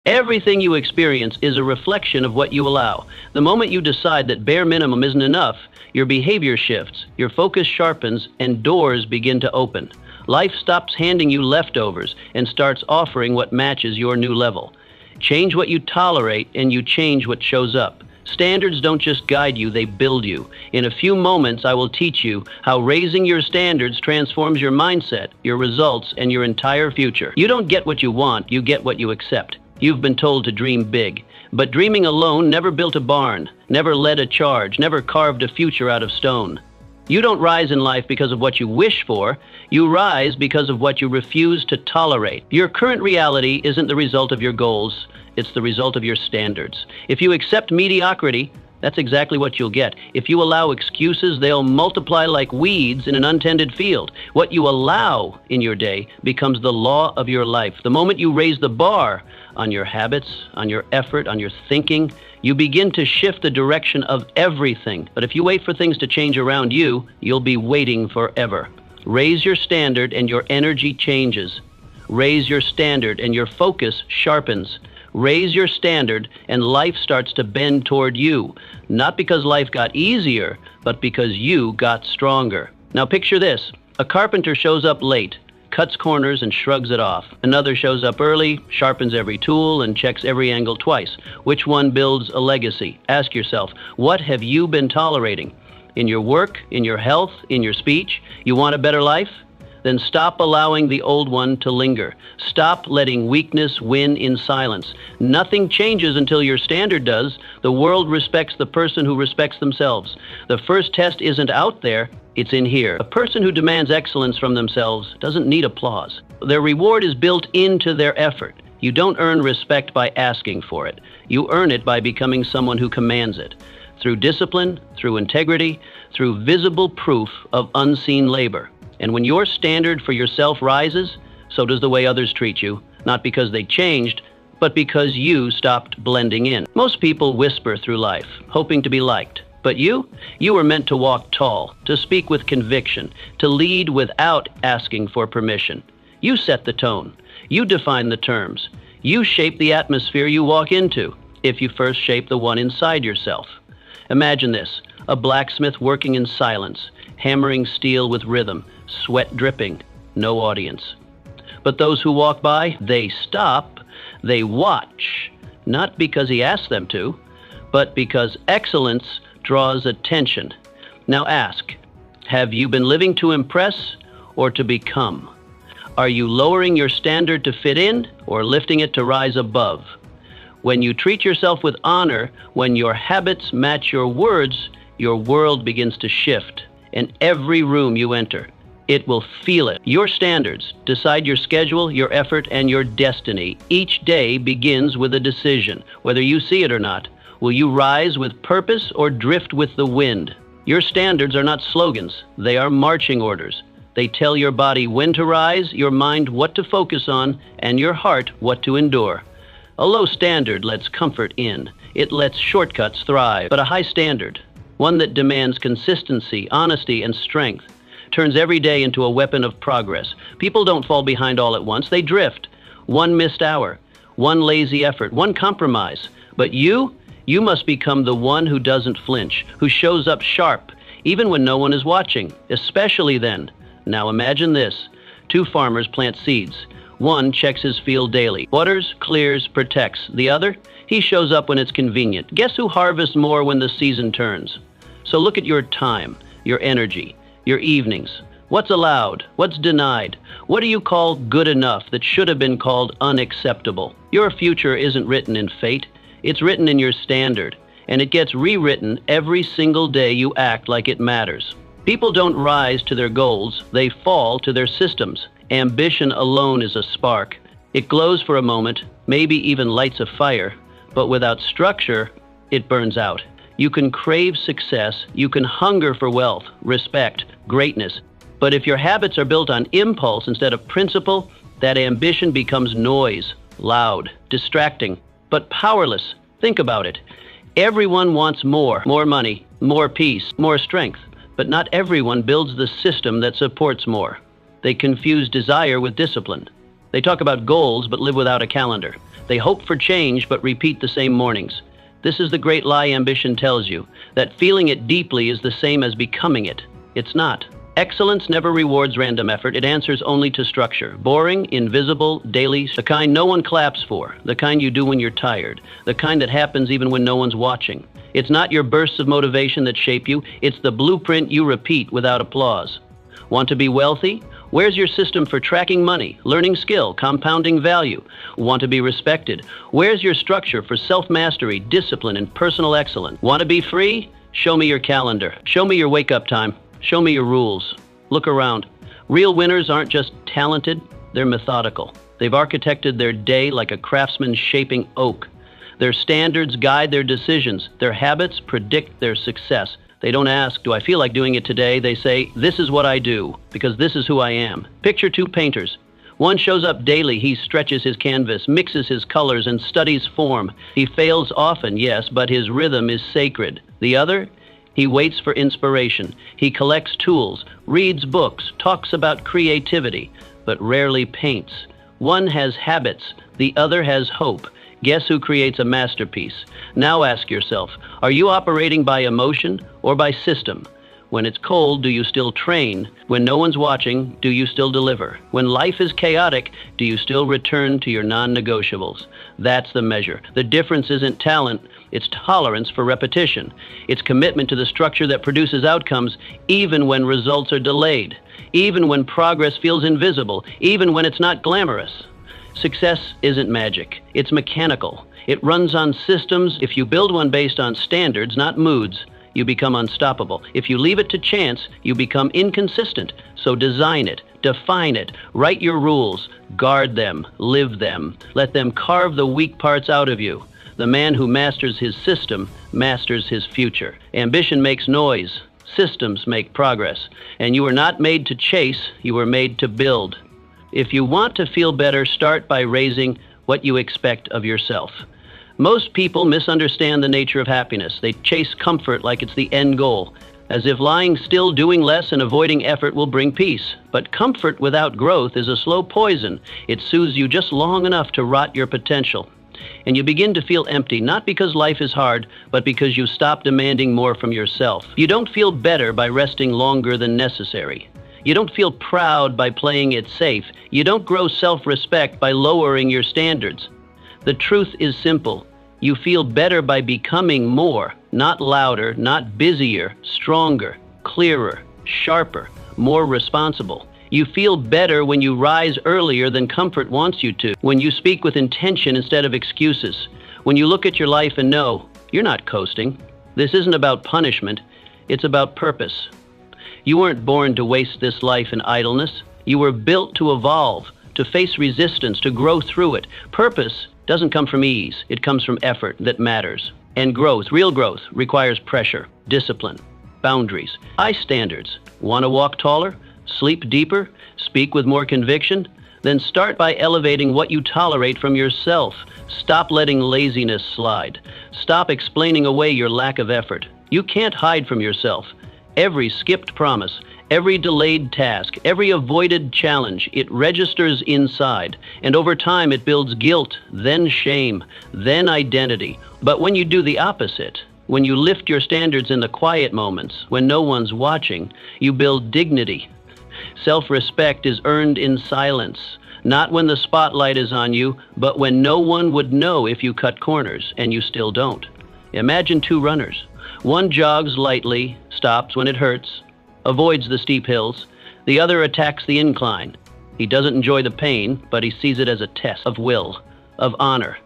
Everything you experience is a reflection of what you allow. The moment you decide that bare minimum isn't enough, your behavior shifts, your focus sharpens, and doors begin to open. Life stops handing you leftovers and starts offering what matches your new level. Change what you tolerate, and you change what shows up. Standards don't just guide you, they build you. In a few moments, I will teach you how raising your standards transforms your mindset, your results, and your entire future. You don't get what you want, you get what you accept. You've been told to dream big, but dreaming alone never built a barn, never led a charge, never carved a future out of stone. You don't rise in life because of what you wish for, you rise because of what you refuse to tolerate. Your current reality isn't the result of your goals, it's the result of your standards. If you accept mediocrity, that's exactly what you'll get. If you allow excuses, they'll multiply like weeds in an untended field. What you allow in your day becomes the law of your life. The moment you raise the bar on your habits, on your effort, on your thinking, you begin to shift the direction of everything. But if you wait for things to change around you, you'll be waiting forever. Raise your standard and your energy changes. Raise your standard and your focus sharpens. Raise your standard and life starts to bend toward you, not because life got easier, but because you got stronger. Now picture this. A carpenter shows up late, cuts corners and shrugs it off. Another shows up early, sharpens every tool, and checks every angle twice. Which one builds a legacy? Ask yourself, what have you been tolerating? In your work, in your health, in your speech? You want a better life? Then stop allowing the old one to linger. Stop letting weakness win in silence. Nothing changes until your standard does. The world respects the person who respects themselves. The first test isn't out there, it's in here. A person who demands excellence from themselves doesn't need applause. Their reward is built into their effort. You don't earn respect by asking for it. You earn it by becoming someone who commands it. Through discipline, through integrity, through visible proof of unseen labor. And when your standard for yourself rises, so does the way others treat you, not because they changed, but because you stopped blending in. Most people whisper through life, hoping to be liked. But you were meant to walk tall, to speak with conviction, to lead without asking for permission. You set the tone. You define the terms. You shape the atmosphere you walk into, if you first shape the one inside yourself. Imagine this, a blacksmith working in silence, hammering steel with rhythm, sweat dripping, no audience. But those who walk by, they stop, they watch, not because he asked them to, but because excellence draws attention. Now ask, have you been living to impress or to become? Are you lowering your standard to fit in or lifting it to rise above? When you treat yourself with honor, when your habits match your words, your world begins to shift. In every room you enter, it will feel it. Your standards decide your schedule, your effort, and your destiny. Each day begins with a decision, whether you see it or not. Will you rise with purpose or drift with the wind? Your standards are not slogans, they are marching orders. They tell your body when to rise, your mind what to focus on, and your heart what to endure. A low standard lets comfort in. It lets shortcuts thrive. But a high standard, one that demands consistency, honesty, and strength, turns every day into a weapon of progress. People don't fall behind all at once, they drift. One missed hour, one lazy effort, one compromise. But you must become the one who doesn't flinch, who shows up sharp, even when no one is watching, especially then. Now imagine this. Two farmers plant seeds. One checks his field daily, waters, clears, protects. The other, he shows up when it's convenient. Guess who harvests more when the season turns? So look at your time, your energy, your evenings. What's allowed? What's denied? What do you call good enough that should have been called unacceptable? Your future isn't written in fate. It's written in your standard, and it gets rewritten every single day you act like it matters. People don't rise to their goals, they fall to their systems. Ambition alone is a spark. It glows for a moment, maybe even lights a fire, but without structure, it burns out. You can crave success, you can hunger for wealth, respect, greatness, but if your habits are built on impulse instead of principle, that ambition becomes noise, loud, distracting, but powerless. Think about it. Everyone wants more money, more peace, more strength, but not everyone builds the system that supports more. They confuse desire with discipline. They talk about goals but live without a calendar. They hope for change but repeat the same mornings. This is the great lie ambition tells you, that feeling it deeply is the same as becoming it. It's not. Excellence never rewards random effort. It answers only to structure. Boring, invisible, daily, the kind no one claps for, the kind you do when you're tired, the kind that happens even when no one's watching. It's not your bursts of motivation that shape you. It's the blueprint you repeat without applause. Want to be wealthy? Where's your system for tracking money, learning skill, compounding value? Want to be respected? Where's your structure for self-mastery, discipline, and personal excellence? Want to be free? Show me your calendar. Show me your wake-up time. Show me your rules. Look around. Real winners aren't just talented, they're methodical. They've architected their day like a craftsman shaping oak. Their standards guide their decisions. Their habits predict their success. They don't ask, do I feel like doing it today? They say, this is what I do, because this is who I am. Picture two painters. One shows up daily. He stretches his canvas, mixes his colors, and studies form. He fails often, yes, but his rhythm is sacred. The other? He waits for inspiration. He collects tools, reads books, talks about creativity, but rarely paints. One has habits, the other has hope. Guess who creates a masterpiece? Now ask yourself, are you operating by emotion or by system? When it's cold, do you still train? When no one's watching, do you still deliver? When life is chaotic, do you still return to your non-negotiables? That's the measure. The difference isn't talent, it's tolerance for repetition. It's commitment to the structure that produces outcomes even when results are delayed, even when progress feels invisible, even when it's not glamorous. Success isn't magic, it's mechanical. It runs on systems. If you build one based on standards, not moods, you become unstoppable. If you leave it to chance, you become inconsistent. So design it, define it, write your rules, guard them, live them. Let them carve the weak parts out of you. The man who masters his system masters his future. Ambition makes noise. Systems make progress. And you were not made to chase, you were made to build. If you want to feel better, start by raising what you expect of yourself. Most people misunderstand the nature of happiness. They chase comfort like it's the end goal, as if lying still, doing less, and avoiding effort will bring peace. But comfort without growth is a slow poison. It soothes you just long enough to rot your potential. And you begin to feel empty, not because life is hard, but because you stop demanding more from yourself. You don't feel better by resting longer than necessary. You don't feel proud by playing it safe. You don't grow self-respect by lowering your standards. The truth is simple. You feel better by becoming more, not louder, not busier, stronger, clearer, sharper, more responsible. You feel better when you rise earlier than comfort wants you to, when you speak with intention instead of excuses, when you look at your life and know, you're not coasting. This isn't about punishment, it's about purpose. You weren't born to waste this life in idleness. You were built to evolve, to face resistance, to grow through it. Purpose doesn't come from ease. It comes from effort that matters. And growth, real growth, requires pressure, discipline, boundaries, high standards. Want to walk taller? Sleep deeper? Speak with more conviction? Then start by elevating what you tolerate from yourself. Stop letting laziness slide. Stop explaining away your lack of effort. You can't hide from yourself. Every skipped promise, every delayed task, every avoided challenge, it registers inside. And over time, it builds guilt, then shame, then identity. But when you do the opposite, when you lift your standards in the quiet moments, when no one's watching, you build dignity. Self-respect is earned in silence, not when the spotlight is on you, but when no one would know if you cut corners, and you still don't. Imagine two runners. One jogs lightly, stops when it hurts, avoids the steep hills. The other attacks the incline. He doesn't enjoy the pain, but he sees it as a test of will, of honor,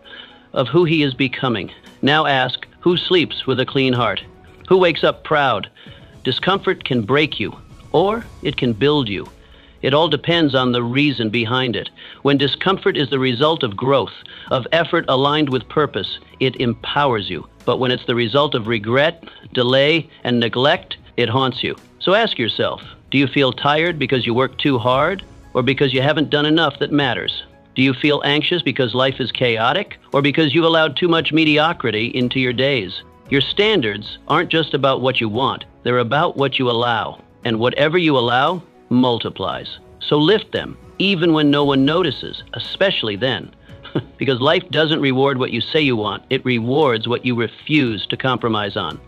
of who he is becoming. Now ask, who sleeps with a clean heart? Who wakes up proud? Discomfort can break you, or it can build you. It all depends on the reason behind it. When discomfort is the result of growth, of effort aligned with purpose, it empowers you. But when it's the result of regret, delay, and neglect, it haunts you. So ask yourself, do you feel tired because you work too hard, or because you haven't done enough that matters? Do you feel anxious because life is chaotic, or because you've allowed too much mediocrity into your days? Your standards aren't just about what you want, they're about what you allow. And whatever you allow multiplies. So lift them, even when no one notices, especially then. Because life doesn't reward what you say you want, it rewards what you refuse to compromise on.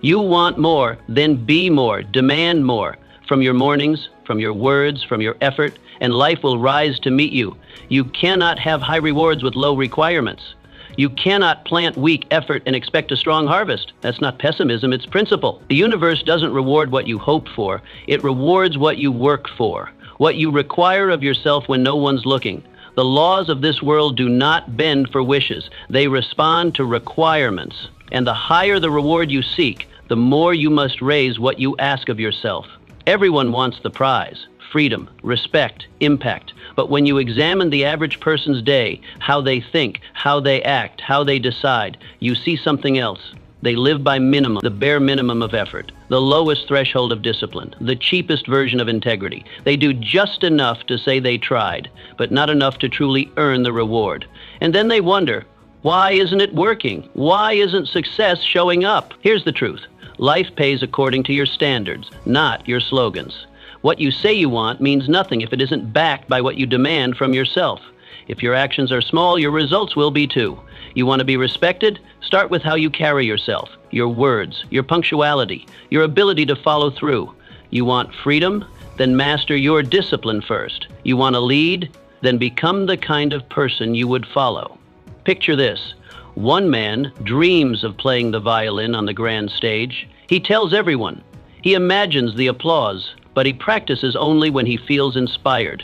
You want more, then be more, demand more. From your mornings, from your words, from your effort, and life will rise to meet you. You cannot have high rewards with low requirements. You cannot plant weak effort and expect a strong harvest. That's not pessimism, it's principle. The universe doesn't reward what you hope for, it rewards what you work for, what you require of yourself when no one's looking. The laws of this world do not bend for wishes, they respond to requirements. And the higher the reward you seek, the more you must raise what you ask of yourself. Everyone wants the prize, freedom, respect, impact. But when you examine the average person's day, how they think, how they act, how they decide, you see something else. They live by minimum, the bare minimum of effort, the lowest threshold of discipline, the cheapest version of integrity. They do just enough to say they tried, but not enough to truly earn the reward. And then they wonder, why isn't it working? Why isn't success showing up? Here's the truth. Life pays according to your standards, not your slogans. What you say you want means nothing if it isn't backed by what you demand from yourself. If your actions are small, your results will be too. You want to be respected? Start with how you carry yourself, your words, your punctuality, your ability to follow through. You want freedom? Then master your discipline first. You want to lead? Then become the kind of person you would follow. Picture this. One man dreams of playing the violin on the grand stage. He tells everyone. He imagines the applause, but he practices only when he feels inspired.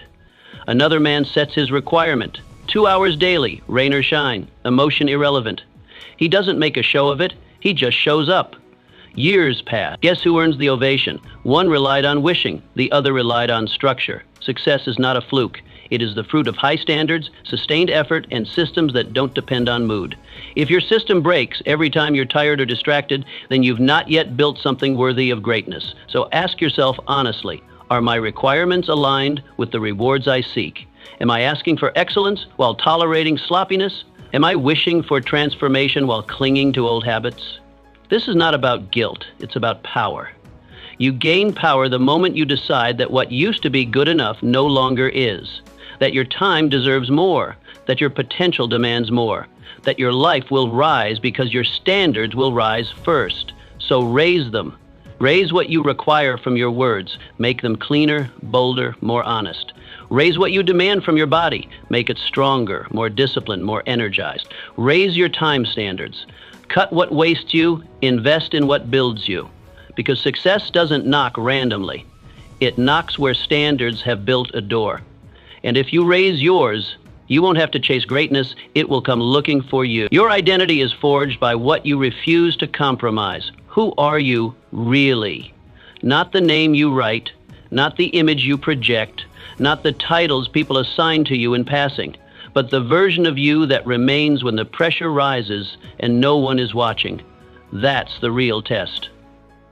Another man sets his requirement. 2 hours daily, rain or shine, emotion irrelevant. He doesn't make a show of it, he just shows up. Years pass. Guess who earns the ovation? One relied on wishing, the other relied on structure. Success is not a fluke. It is the fruit of high standards, sustained effort, and systems that don't depend on mood. If your system breaks every time you're tired or distracted, then you've not yet built something worthy of greatness. So ask yourself honestly, are my requirements aligned with the rewards I seek? Am I asking for excellence while tolerating sloppiness? Am I wishing for transformation while clinging to old habits? This is not about guilt, it's about power. You gain power the moment you decide that what used to be good enough no longer is, that your time deserves more, that your potential demands more, that your life will rise because your standards will rise first. So raise them. Raise what you require from your words. Make them cleaner, bolder, more honest. Raise what you demand from your body. Make it stronger, more disciplined, more energized. Raise your time standards. Cut what wastes you, invest in what builds you. Because success doesn't knock randomly. It knocks where standards have built a door. And if you raise yours, you won't have to chase greatness, it will come looking for you. Your identity is forged by what you refuse to compromise. Who are you really? Not the name you write, not the image you project, not the titles people assign to you in passing, but the version of you that remains when the pressure rises and no one is watching. That's the real test.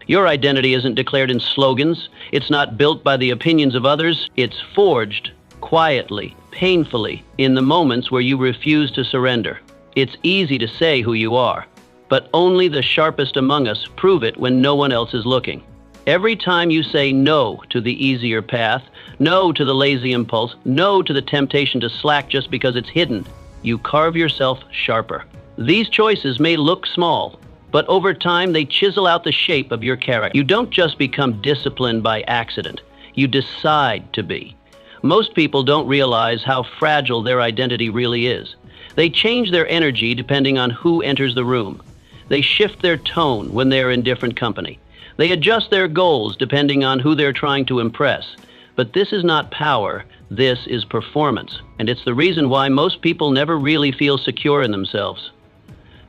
Your identity isn't declared in slogans. It's not built by the opinions of others. It's forged quietly, painfully, in the moments where you refuse to surrender. It's easy to say who you are, but only the sharpest among us prove it when no one else is looking. Every time you say no to the easier path, no to the lazy impulse, no to the temptation to slack just because it's hidden, you carve yourself sharper. These choices may look small, but over time they chisel out the shape of your character. You don't just become disciplined by accident, you decide to be. Most people don't realize how fragile their identity really is. They change their energy depending on who enters the room. They shift their tone when they're in different company. They adjust their goals depending on who they're trying to impress. But this is not power, this is performance. And it's the reason why most people never really feel secure in themselves.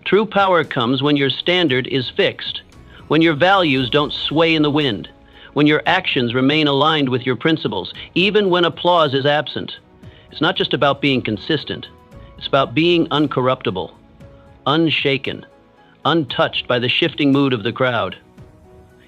True power comes when your standard is fixed, when your values don't sway in the wind, when your actions remain aligned with your principles, even when applause is absent. It's not just about being consistent. It's about being uncorruptible, unshaken, untouched by the shifting mood of the crowd.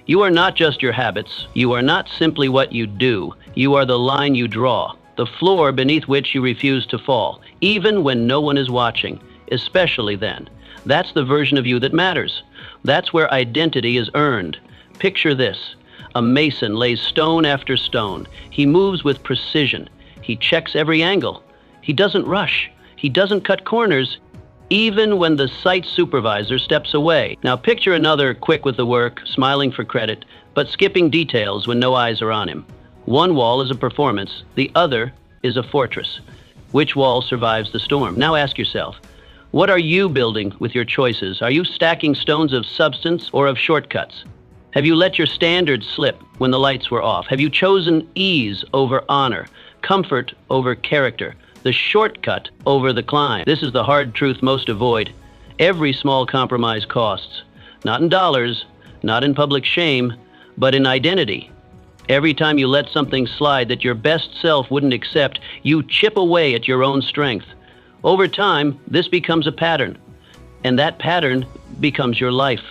You are not just your habits. You are not simply what you do. You are the line you draw, the floor beneath which you refuse to fall, even when no one is watching, especially then. That's the version of you that matters. That's where identity is earned. Picture this. A mason lays stone after stone. He moves with precision. He checks every angle. He doesn't rush. He doesn't cut corners, even when the site supervisor steps away. Now picture another quick with the work, smiling for credit, but skipping details when no eyes are on him. One wall is a performance, the other is a fortress. Which wall survives the storm? Now ask yourself, what are you building with your choices? Are you stacking stones of substance or of shortcuts? Have you let your standards slip when the lights were off? Have you chosen ease over honor, comfort over character, the shortcut over the climb? This is the hard truth most avoid. Every small compromise costs, not in dollars, not in public shame, but in identity. Every time you let something slide that your best self wouldn't accept, you chip away at your own strength. Over time, this becomes a pattern, and that pattern becomes your life.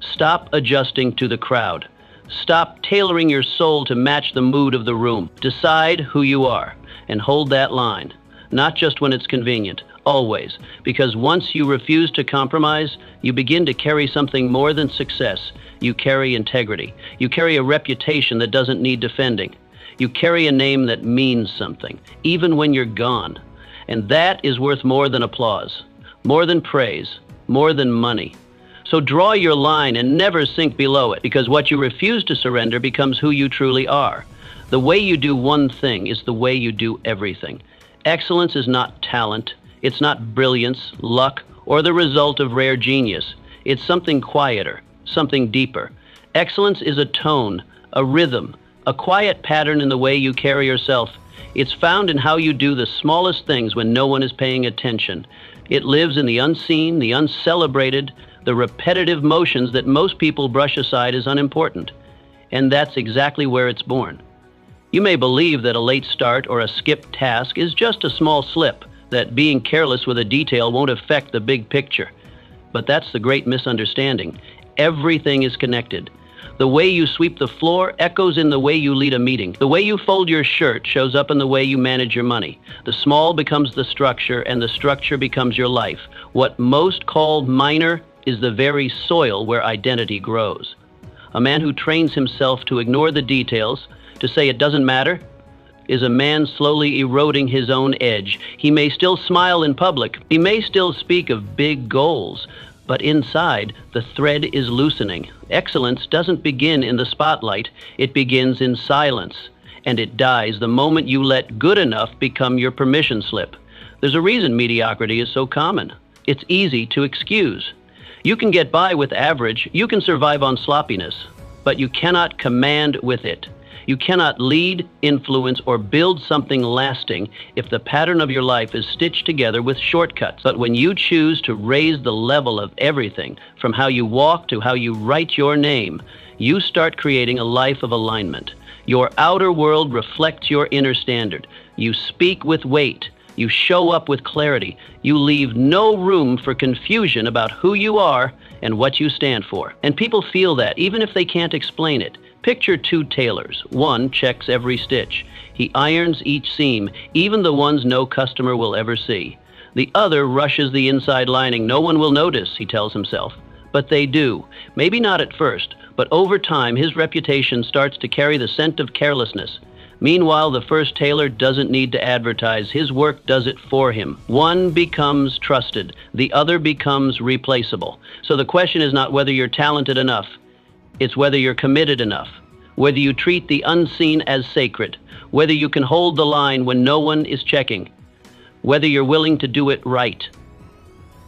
Stop adjusting to the crowd. Stop tailoring your soul to match the mood of the room. Decide who you are and hold that line, not just when it's convenient, always. Because once you refuse to compromise, you begin to carry something more than success. You carry integrity. You carry a reputation that doesn't need defending. You carry a name that means something, even when you're gone. And that is worth more than applause, more than praise, more than money. So draw your line and never sink below it, because what you refuse to surrender becomes who you truly are. The way you do one thing is the way you do everything. Excellence is not talent. It's not brilliance, luck, or the result of rare genius. It's something quieter, something deeper. Excellence is a tone, a rhythm, a quiet pattern in the way you carry yourself. It's found in how you do the smallest things when no one is paying attention. It lives in the unseen, the uncelebrated, the repetitive motions that most people brush aside as unimportant. And that's exactly where it's born. You may believe that a late start or a skipped task is just a small slip, that being careless with a detail won't affect the big picture. But that's the great misunderstanding. Everything is connected. The way you sweep the floor echoes in the way you lead a meeting. The way you fold your shirt shows up in the way you manage your money. The small becomes the structure, and the structure becomes your life. What most call minor is the very soil where identity grows. A man who trains himself to ignore the details, to say it doesn't matter, is a man slowly eroding his own edge. He may still smile in public. He may still speak of big goals. But inside, the thread is loosening. Excellence doesn't begin in the spotlight. It begins in silence. And it dies the moment you let good enough become your permission slip. There's a reason mediocrity is so common. It's easy to excuse. You can get by with average. You can survive on sloppiness. But you cannot command with it. You cannot lead, influence, or build something lasting if the pattern of your life is stitched together with shortcuts. But when you choose to raise the level of everything, from how you walk to how you write your name, you start creating a life of alignment. Your outer world reflects your inner standard. You speak with weight. You show up with clarity. You leave no room for confusion about who you are and what you stand for. And people feel that, even if they can't explain it. Picture two tailors. One checks every stitch. He irons each seam, even the ones no customer will ever see. The other rushes the inside lining. No one will notice, he tells himself. But they do. Maybe not at first, but over time his reputation starts to carry the scent of carelessness. Meanwhile, the first tailor doesn't need to advertise. His work does it for him. One becomes trusted. The other becomes replaceable. So the question is not whether you're talented enough. It's whether you're committed enough, whether you treat the unseen as sacred, whether you can hold the line when no one is checking, whether you're willing to do it right,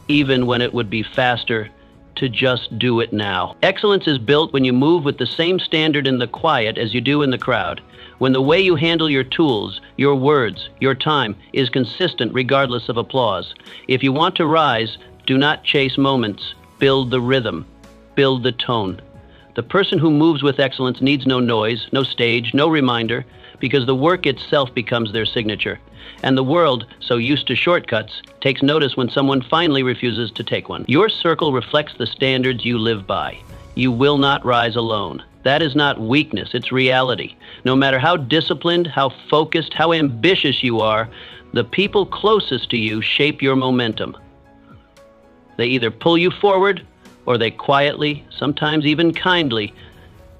even when it would be faster to just do it now. Excellence is built when you move with the same standard in the quiet as you do in the crowd, when the way you handle your tools, your words, your time is consistent regardless of applause. If you want to rise, do not chase moments. Build the rhythm. Build the tone. The person who moves with excellence needs no noise, no stage, no reminder, because the work itself becomes their signature. And the world, so used to shortcuts, takes notice when someone finally refuses to take one. Your circle reflects the standards you live by. You will not rise alone. That is not weakness, it's reality. No matter how disciplined, how focused, how ambitious you are, the people closest to you shape your momentum. They either pull you forward, or they quietly, sometimes even kindly,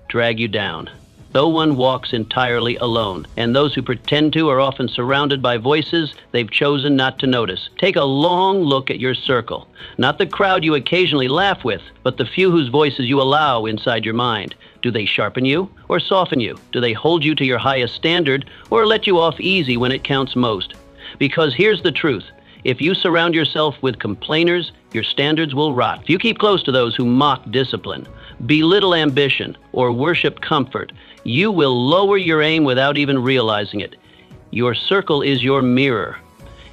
drag you down. No one walks entirely alone, and those who pretend to are often surrounded by voices they've chosen not to notice. Take a long look at your circle, not the crowd you occasionally laugh with, but the few whose voices you allow inside your mind. Do they sharpen you or soften you? Do they hold you to your highest standard or let you off easy when it counts most? Because here's the truth. If you surround yourself with complainers, your standards will rot. If you keep close to those who mock discipline, belittle ambition, or worship comfort, you will lower your aim without even realizing it. Your circle is your mirror.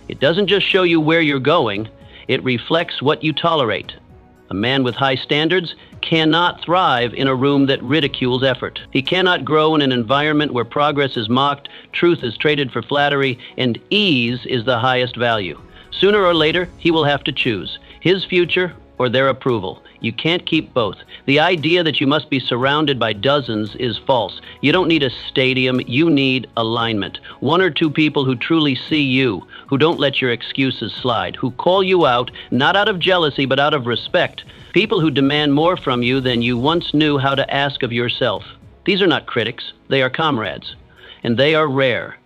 It doesn't just show you where you're going, it reflects what you tolerate. A man with high standards cannot thrive in a room that ridicules effort. He cannot grow in an environment where progress is mocked, truth is traded for flattery, and ease is the highest value. Sooner or later, he will have to choose his future or their approval. You can't keep both. The idea that you must be surrounded by dozens is false. You don't need a stadium, you need alignment. One or two people who truly see you, who don't let your excuses slide, who call you out, not out of jealousy, but out of respect. People who demand more from you than you once knew how to ask of yourself. These are not critics, they are comrades, and they are rare.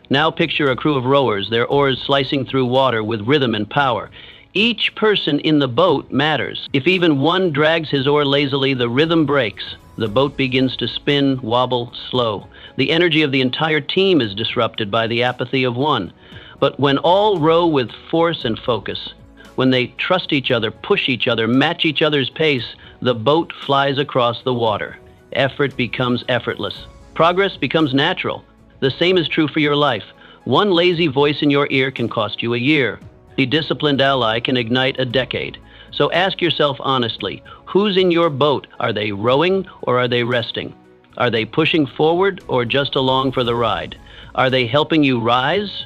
Now picture a crew of rowers, their oars slicing through water with rhythm and power. Each person in the boat matters. If even one drags his oar lazily, the rhythm breaks. The boat begins to spin, wobble, slow. The energy of the entire team is disrupted by the apathy of one. But when all row with force and focus, when they trust each other, push each other, match each other's pace, the boat flies across the water. Effort becomes effortless. Progress becomes natural. The same is true for your life. One lazy voice in your ear can cost you a year. A disciplined ally can ignite a decade. So ask yourself honestly, who's in your boat? Are they rowing or are they resting? Are they pushing forward or just along for the ride? Are they helping you rise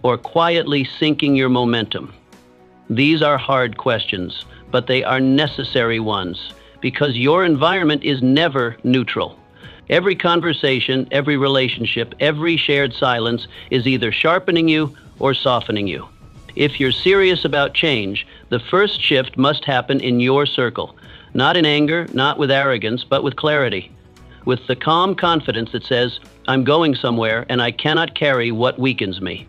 or quietly sinking your momentum? These are hard questions, but they are necessary ones because your environment is never neutral. Every conversation, every relationship, every shared silence is either sharpening you or softening you. If you're serious about change, the first shift must happen in your circle, not in anger, not with arrogance, but with clarity, with the calm confidence that says, I'm going somewhere and I cannot carry what weakens me.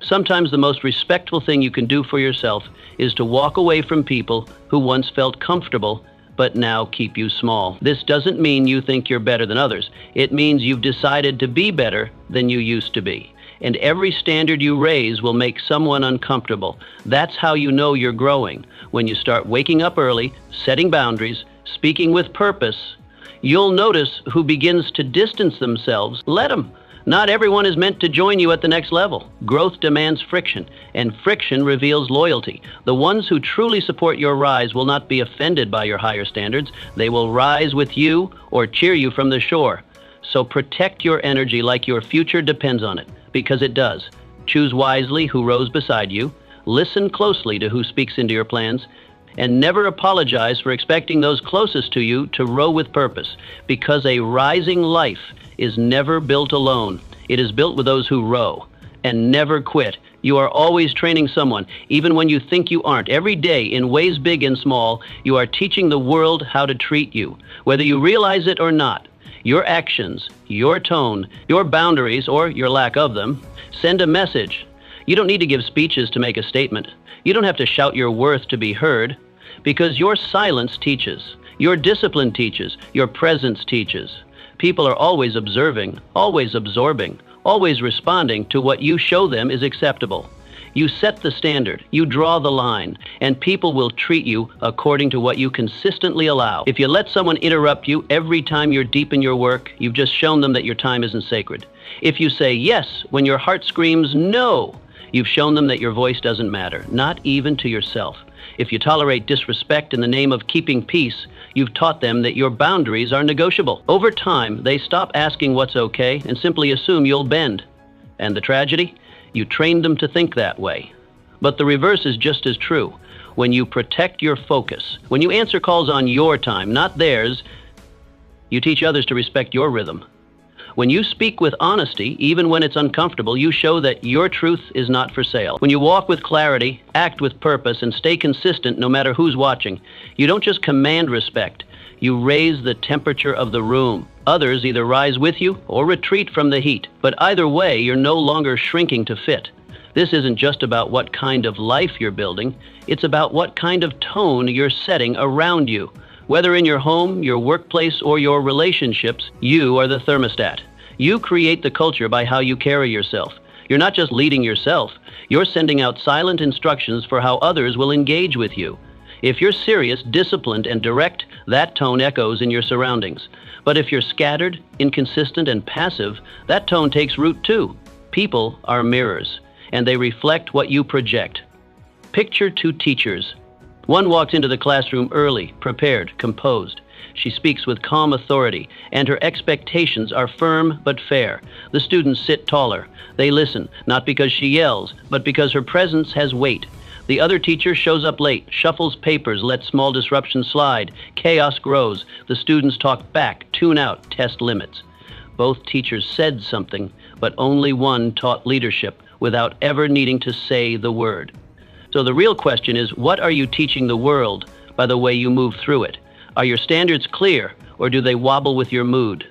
Sometimes the most respectful thing you can do for yourself is to walk away from people who once felt comfortable but now keep you small. This doesn't mean you think you're better than others. It means you've decided to be better than you used to be. And every standard you raise will make someone uncomfortable. That's how you know you're growing. When you start waking up early, setting boundaries, speaking with purpose, you'll notice who begins to distance themselves. Let them. Not everyone is meant to join you at the next level. Growth demands friction, and friction reveals loyalty. The ones who truly support your rise will not be offended by your higher standards. They will rise with you or cheer you from the shore. So protect your energy like your future depends on it, because it does. Choose wisely who rows beside you. Listen closely to who speaks into your plans. And never apologize for expecting those closest to you to row with purpose, because a rising life is never built alone. It is built with those who row. And never quit. You are always training someone, even when you think you aren't. Every day, in ways big and small, you are teaching the world how to treat you, whether you realize it or not. Your actions, your tone, your boundaries, or your lack of them, send a message. You don't need to give speeches to make a statement. You don't have to shout your worth to be heard, because your silence teaches. Your discipline teaches. Your presence teaches. People are always observing, always absorbing, always responding to what you show them is acceptable. You set the standard, you draw the line, and people will treat you according to what you consistently allow. If you let someone interrupt you every time you're deep in your work, you've just shown them that your time isn't sacred. If you say yes when your heart screams no, you've shown them that your voice doesn't matter, not even to yourself. If you tolerate disrespect in the name of keeping peace, you've taught them that your boundaries are negotiable. Over time, they stop asking what's okay and simply assume you'll bend. And the tragedy? You trained them to think that way. But the reverse is just as true. When you protect your focus, when you answer calls on your time, not theirs, you teach others to respect your rhythm. When you speak with honesty, even when it's uncomfortable, you show that your truth is not for sale. When you walk with clarity, act with purpose, and stay consistent no matter who's watching, you don't just command respect, You raise the temperature of the room. Others either rise with you or retreat from the heat, but either way, you're no longer shrinking to fit. This isn't just about what kind of life you're building, it's about what kind of tone you're setting around you. Whether in your home, your workplace, or your relationships, you are the thermostat. You create the culture by how you carry yourself. You're not just leading yourself, you're sending out silent instructions for how others will engage with you. If you're serious, disciplined, and direct, that tone echoes in your surroundings. But if you're scattered, inconsistent, and passive, that tone takes root too. People are mirrors, and they reflect what you project. Picture two teachers. One walks into the classroom early, prepared, composed. She speaks with calm authority, and her expectations are firm but fair. The students sit taller. They listen, not because she yells, but because her presence has weight. The other teacher shows up late, shuffles papers, lets small disruptions slide. Chaos grows. The students talk back, tune out, test limits. Both teachers said something, but only one taught leadership without ever needing to say the word. So the real question is, what are you teaching the world by the way you move through it? Are your standards clear, or do they wobble with your mood?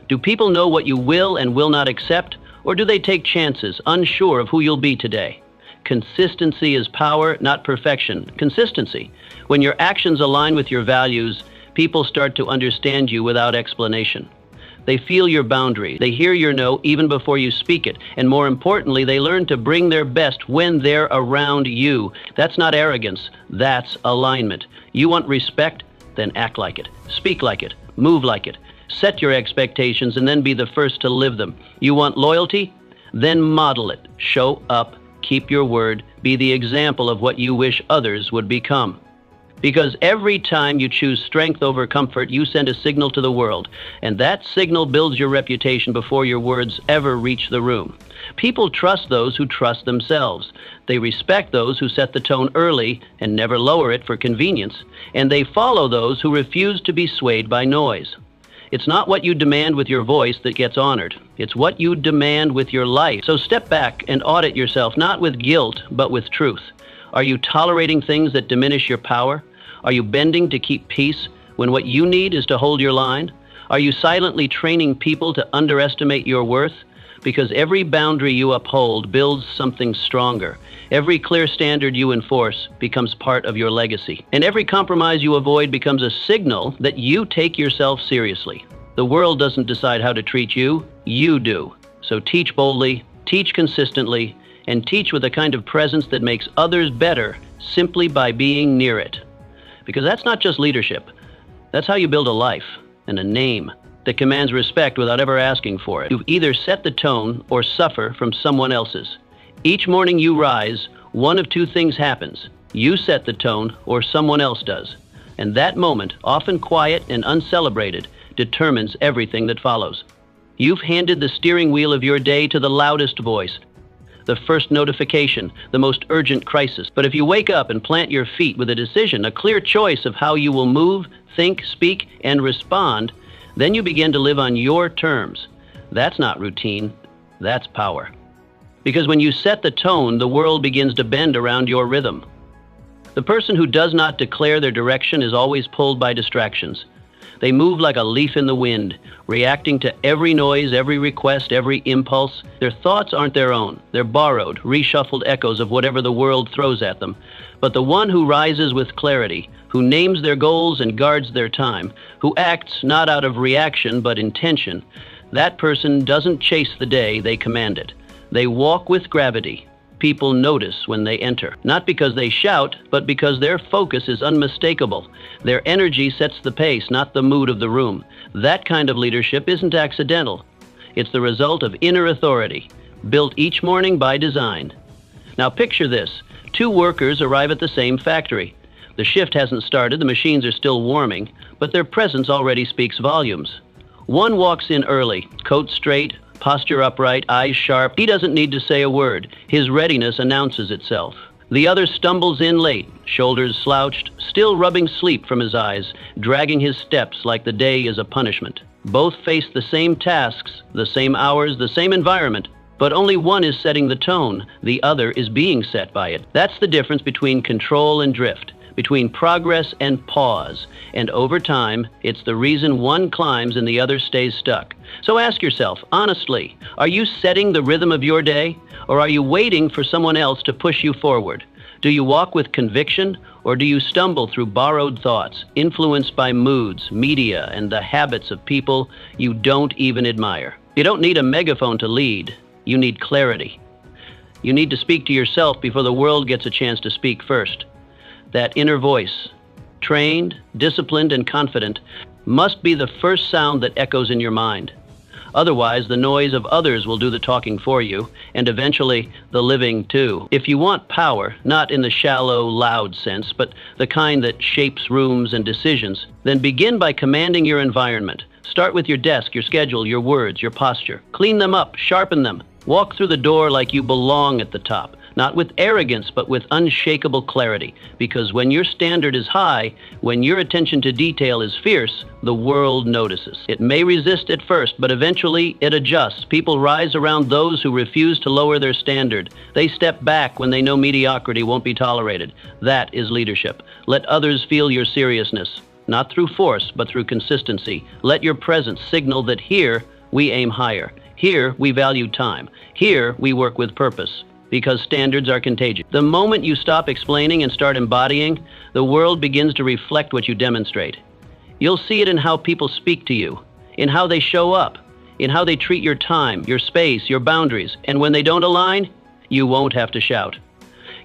Do people know what you will and will not accept, or do they take chances, unsure of who you'll be today? Consistency is power, not perfection. Consistency. When your actions align with your values, people start to understand you without explanation. They feel your boundary. They hear your no even before you speak it. And more importantly, they learn to bring their best when they're around you. That's not arrogance. That's alignment. You want respect? Then act like it. Speak like it. Move like it. Set your expectations and then be the first to live them. You want loyalty? Then model it. Show up. Keep your word. Be the example of what you wish others would become. Because every time you choose strength over comfort, you send a signal to the world, and that signal builds your reputation before your words ever reach the room. People trust those who trust themselves. They respect those who set the tone early and never lower it for convenience, and they follow those who refuse to be swayed by noise. It's not what you demand with your voice that gets honored. It's what you demand with your life. So step back and audit yourself, not with guilt, but with truth. Are you tolerating things that diminish your power? Are you bending to keep peace when what you need is to hold your line? Are you silently training people to underestimate your worth? Because every boundary you uphold builds something stronger. Every clear standard you enforce becomes part of your legacy. And every compromise you avoid becomes a signal that you take yourself seriously. The world doesn't decide how to treat you, you do. So teach boldly, teach consistently, and teach with a kind of presence that makes others better simply by being near it. Because that's not just leadership. That's how you build a life and a name that commands respect without ever asking for it. You either set the tone or suffer from someone else's. Each morning you rise, one of two things happens. You set the tone or someone else does. And that moment, often quiet and uncelebrated, determines everything that follows. You've handed the steering wheel of your day to the loudest voice, the first notification, the most urgent crisis. But if you wake up and plant your feet with a decision, a clear choice of how you will move, think, speak, and respond, then you begin to live on your terms. That's not routine, that's power. Because when you set the tone, the world begins to bend around your rhythm. The person who does not declare their direction is always pulled by distractions. They move like a leaf in the wind, reacting to every noise, every request, every impulse. Their thoughts aren't their own. They're borrowed, reshuffled echoes of whatever the world throws at them. But the one who rises with clarity, who names their goals and guards their time, who acts not out of reaction but intention, that person doesn't chase the day, they command it. They walk with gravity. People notice when they enter, not because they shout, but because their focus is unmistakable. Their energy sets the pace, not the mood of the room. That kind of leadership isn't accidental. It's the result of inner authority, built each morning by design. Now picture this. Two workers arrive at the same factory. The shift hasn't started, the machines are still warming, but their presence already speaks volumes. One walks in early, coat straight, posture upright, eyes sharp. He doesn't need to say a word. His readiness announces itself. The other stumbles in late, shoulders slouched, still rubbing sleep from his eyes, dragging his steps like the day is a punishment. Both face the same tasks, the same hours, the same environment, but only one is setting the tone. The other is being set by it. That's the difference between control and drift. between progress and pause. And over time, it's the reason one climbs and the other stays stuck. So ask yourself, honestly, are you setting the rhythm of your day, or are you waiting for someone else to push you forward? Do you walk with conviction, or do you stumble through borrowed thoughts, influenced by moods, media, and the habits of people you don't even admire? You don't need a megaphone to lead. You need clarity. You need to speak to yourself before the world gets a chance to speak first. That inner voice, trained, disciplined, and confident, must be the first sound that echoes in your mind. Otherwise, the noise of others will do the talking for you, and eventually the living too. If you want power, not in the shallow, loud sense, but the kind that shapes rooms and decisions, then begin by commanding your environment. Start with your desk, your schedule, your words, your posture. Clean them up, sharpen them. Walk through the door like you belong at the top, not with arrogance, but with unshakable clarity. Because when your standard is high, when your attention to detail is fierce, the world notices. It may resist at first, but eventually it adjusts. People rise around those who refuse to lower their standard. They step back when they know mediocrity won't be tolerated. That is leadership. Let others feel your seriousness, not through force, but through consistency. Let your presence signal that here we aim higher. Here we value time. Here we work with purpose. Because standards are contagious. The moment you stop explaining and start embodying, the world begins to reflect what you demonstrate. You'll see it in how people speak to you, in how they show up, in how they treat your time, your space, your boundaries. And when they don't align, you won't have to shout.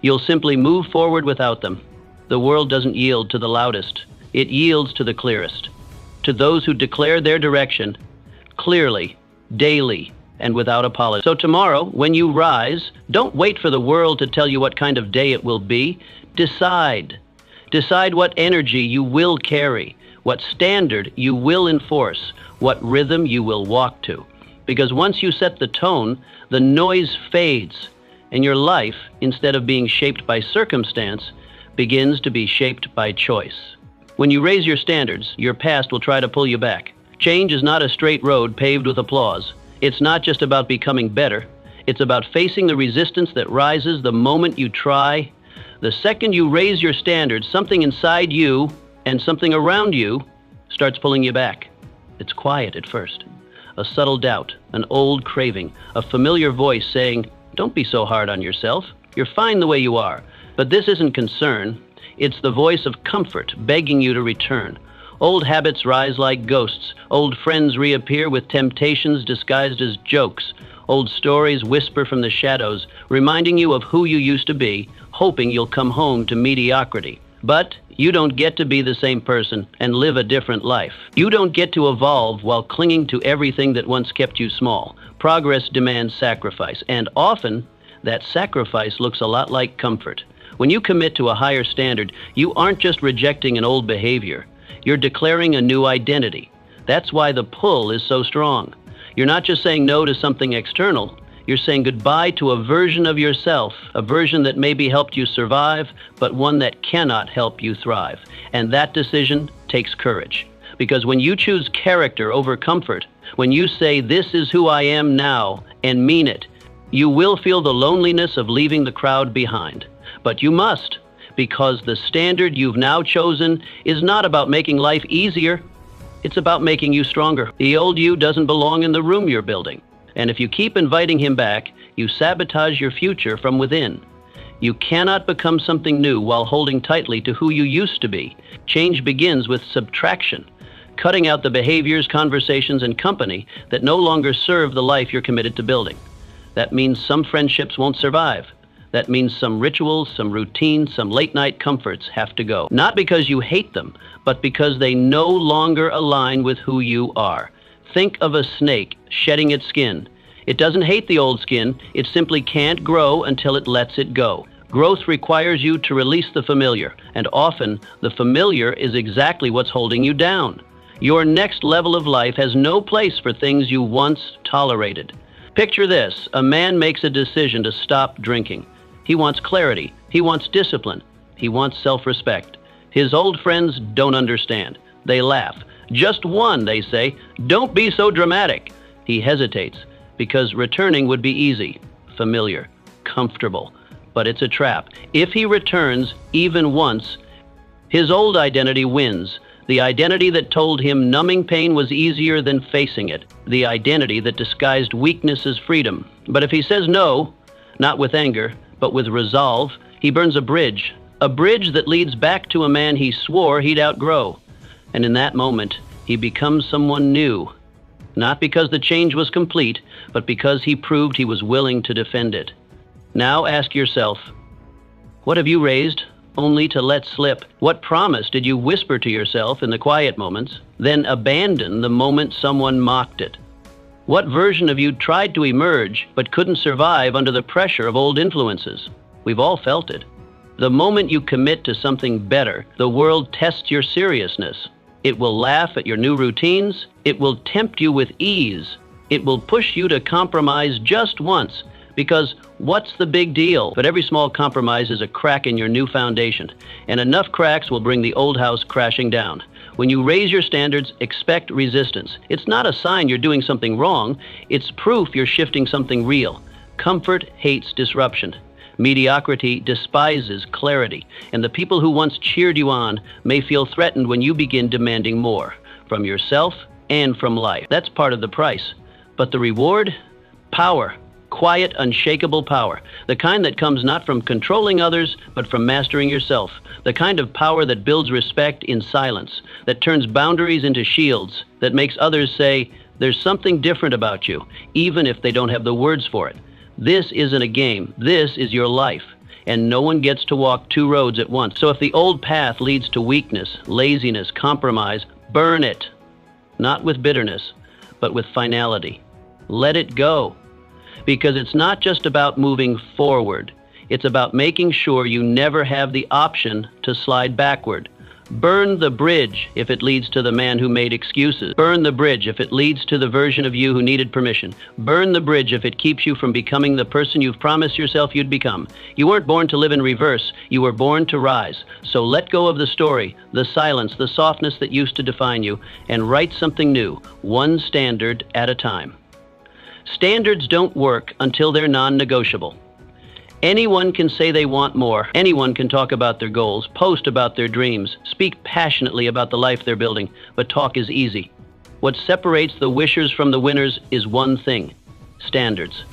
You'll simply move forward without them. The world doesn't yield to the loudest. It yields to the clearest. To those who declare their direction clearly, daily, and without apology. So tomorrow, when you rise, don't wait for the world to tell you what kind of day it will be. Decide. Decide what energy you will carry, what standard you will enforce, what rhythm you will walk to. Because once you set the tone, the noise fades, and your life, instead of being shaped by circumstance, begins to be shaped by choice. When you raise your standards, your past will try to pull you back. Change is not a straight road paved with applause. It's not just about becoming better. It's about facing the resistance that rises the moment you try. The second you raise your standards, something inside you and something around you starts pulling you back. It's quiet at first. A subtle doubt, an old craving, a familiar voice saying, "Don't be so hard on yourself. You're fine the way you are." But this isn't concern. It's the voice of comfort begging you to return. Old habits rise like ghosts. Old friends reappear with temptations disguised as jokes. Old stories whisper from the shadows, reminding you of who you used to be, hoping you'll come home to mediocrity. But you don't get to be the same person and live a different life. You don't get to evolve while clinging to everything that once kept you small. Progress demands sacrifice, and often that sacrifice looks a lot like comfort. When you commit to a higher standard, you aren't just rejecting an old behavior. You're declaring a new identity. That's why the pull is so strong. You're not just saying no to something external. You're saying goodbye to a version of yourself, a version that maybe helped you survive, but one that cannot help you thrive. And that decision takes courage. Because when you choose character over comfort, when you say, "This is who I am now," and mean it, you will feel the loneliness of leaving the crowd behind. But you must. Because the standard you've now chosen is not about making life easier. It's about making you stronger. The old you doesn't belong in the room you're building. And if you keep inviting him back, you sabotage your future from within. You cannot become something new while holding tightly to who you used to be. Change begins with subtraction, cutting out the behaviors, conversations, and company that no longer serve the life you're committed to building. That means some friendships won't survive. That means some rituals, some routines, some late-night comforts have to go. Not because you hate them, but because they no longer align with who you are. Think of a snake shedding its skin. It doesn't hate the old skin, it simply can't grow until it lets it go. Growth requires you to release the familiar, and often the familiar is exactly what's holding you down. Your next level of life has no place for things you once tolerated. Picture this: a man makes a decision to stop drinking. He wants clarity. He wants discipline. He wants self-respect. His old friends don't understand. They laugh. "Just one," they say. "Don't be so dramatic." He hesitates because returning would be easy, familiar, comfortable. But it's a trap. If he returns even once, His old identity wins. The identity that told him numbing pain was easier than facing it. The identity that disguised weakness as freedom. But if he says no, not with anger, but with resolve, he burns a bridge that leads back to a man he swore he'd outgrow. And in that moment, he becomes someone new. Not because the change was complete, but because he proved he was willing to defend it. Now ask yourself, what have you raised only to let slip? What promise did you whisper to yourself in the quiet moments, then abandon the moment someone mocked it? What version of you tried to emerge but couldn't survive under the pressure of old influences? We've all felt it. The moment you commit to something better, the world tests your seriousness. It will laugh at your new routines. It will tempt you with ease. It will push you to compromise just once, because what's the big deal? But every small compromise is a crack in your new foundation, and enough cracks will bring the old house crashing down. When you raise your standards, expect resistance. It's not a sign you're doing something wrong. It's proof you're shifting something real. Comfort hates disruption. Mediocrity despises clarity, and the people who once cheered you on may feel threatened when you begin demanding more from yourself and from life. That's part of the price. But the reward? Power. Quiet, unshakable power. The kind that comes not from controlling others, but from mastering yourself. The kind of power that builds respect in silence, that turns boundaries into shields, that makes others say, there's something different about you, even if they don't have the words for it. This isn't a game. This is your life. And no one gets to walk two roads at once. So if the old path leads to weakness, laziness, compromise, burn it. Not with bitterness, but with finality. Let it go. Because it's not just about moving forward. It's about making sure you never have the option to slide backward. Burn the bridge if it leads to the man who made excuses. Burn the bridge if it leads to the version of you who needed permission. Burn the bridge if it keeps you from becoming the person you've promised yourself you'd become. You weren't born to live in reverse. You were born to rise. So let go of the story, the silence, the softness that used to define you, and write something new, one standard at a time. Standards don't work until they're non-negotiable. Anyone can say they want more. Anyone can talk about their goals, post about their dreams, speak passionately about the life they're building, but talk is easy. What separates the wishers from the winners is one thing: standards.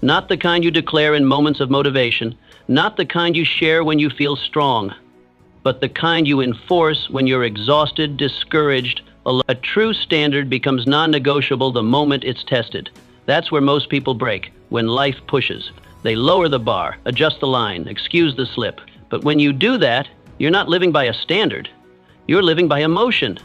Not the kind you declare in moments of motivation, not the kind you share when you feel strong, but the kind you enforce when you're exhausted, discouraged. A true standard becomes non-negotiable the moment it's tested. That's where most people break, when life pushes. They lower the bar, adjust the line, excuse the slip. But when you do that, you're not living by a standard. You're living by emotion.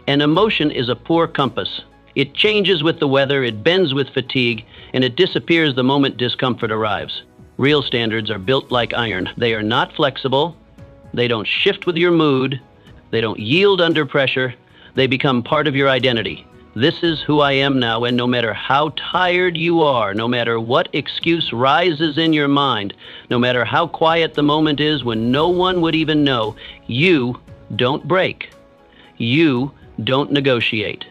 And emotion is a poor compass. It changes with the weather, it bends with fatigue, and it disappears the moment discomfort arrives. Real standards are built like iron. They are not flexible. They don't shift with your mood. They don't yield under pressure. They become part of your identity. This is who I am now, and no matter how tired you are, no matter what excuse rises in your mind, no matter how quiet the moment is when no one would even know, you don't break. You don't negotiate.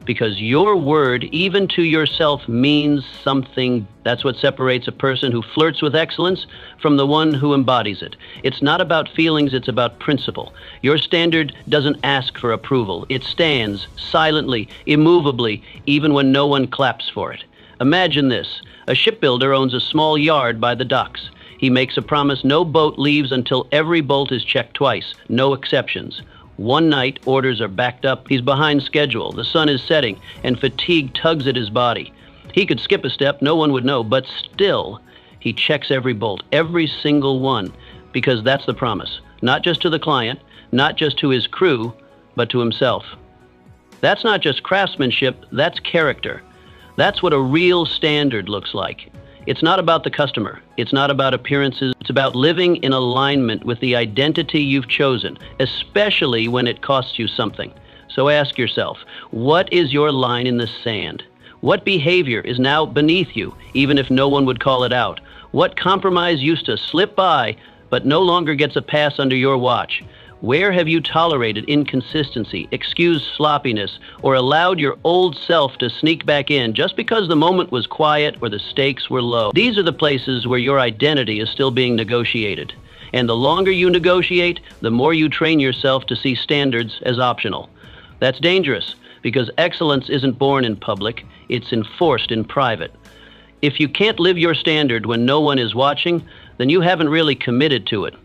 Because your word, even to yourself, means something. That's what separates a person who flirts with excellence from the one who embodies it. It's not about feelings, it's about principle. Your standard doesn't ask for approval. It stands silently, immovably, even when no one claps for it. Imagine this. A shipbuilder owns a small yard by the docks. He makes a promise no boat leaves until every bolt is checked twice, no exceptions. One night, orders are backed up. He's behind schedule. The sun is setting, and fatigue tugs at his body. He could skip a step, no one would know, but still, he checks every bolt, every single one, because that's the promise. Not just to the client, not just to his crew, but to himself. That's not just craftsmanship, that's character. That's what a real standard looks like. It's not about the customer. It's not about appearances. It's about living in alignment with the identity you've chosen, especially when it costs you something. So ask yourself, what is your line in the sand? What behavior is now beneath you, even if no one would call it out? What compromise used to slip by, but no longer gets a pass under your watch? Where have you tolerated inconsistency, excused sloppiness, or allowed your old self to sneak back in just because the moment was quiet or the stakes were low? These are the places where your identity is still being negotiated. And the longer you negotiate, the more you train yourself to see standards as optional. That's dangerous, because excellence isn't born in public, it's enforced in private. If you can't live your standard when no one is watching, then you haven't really committed to it.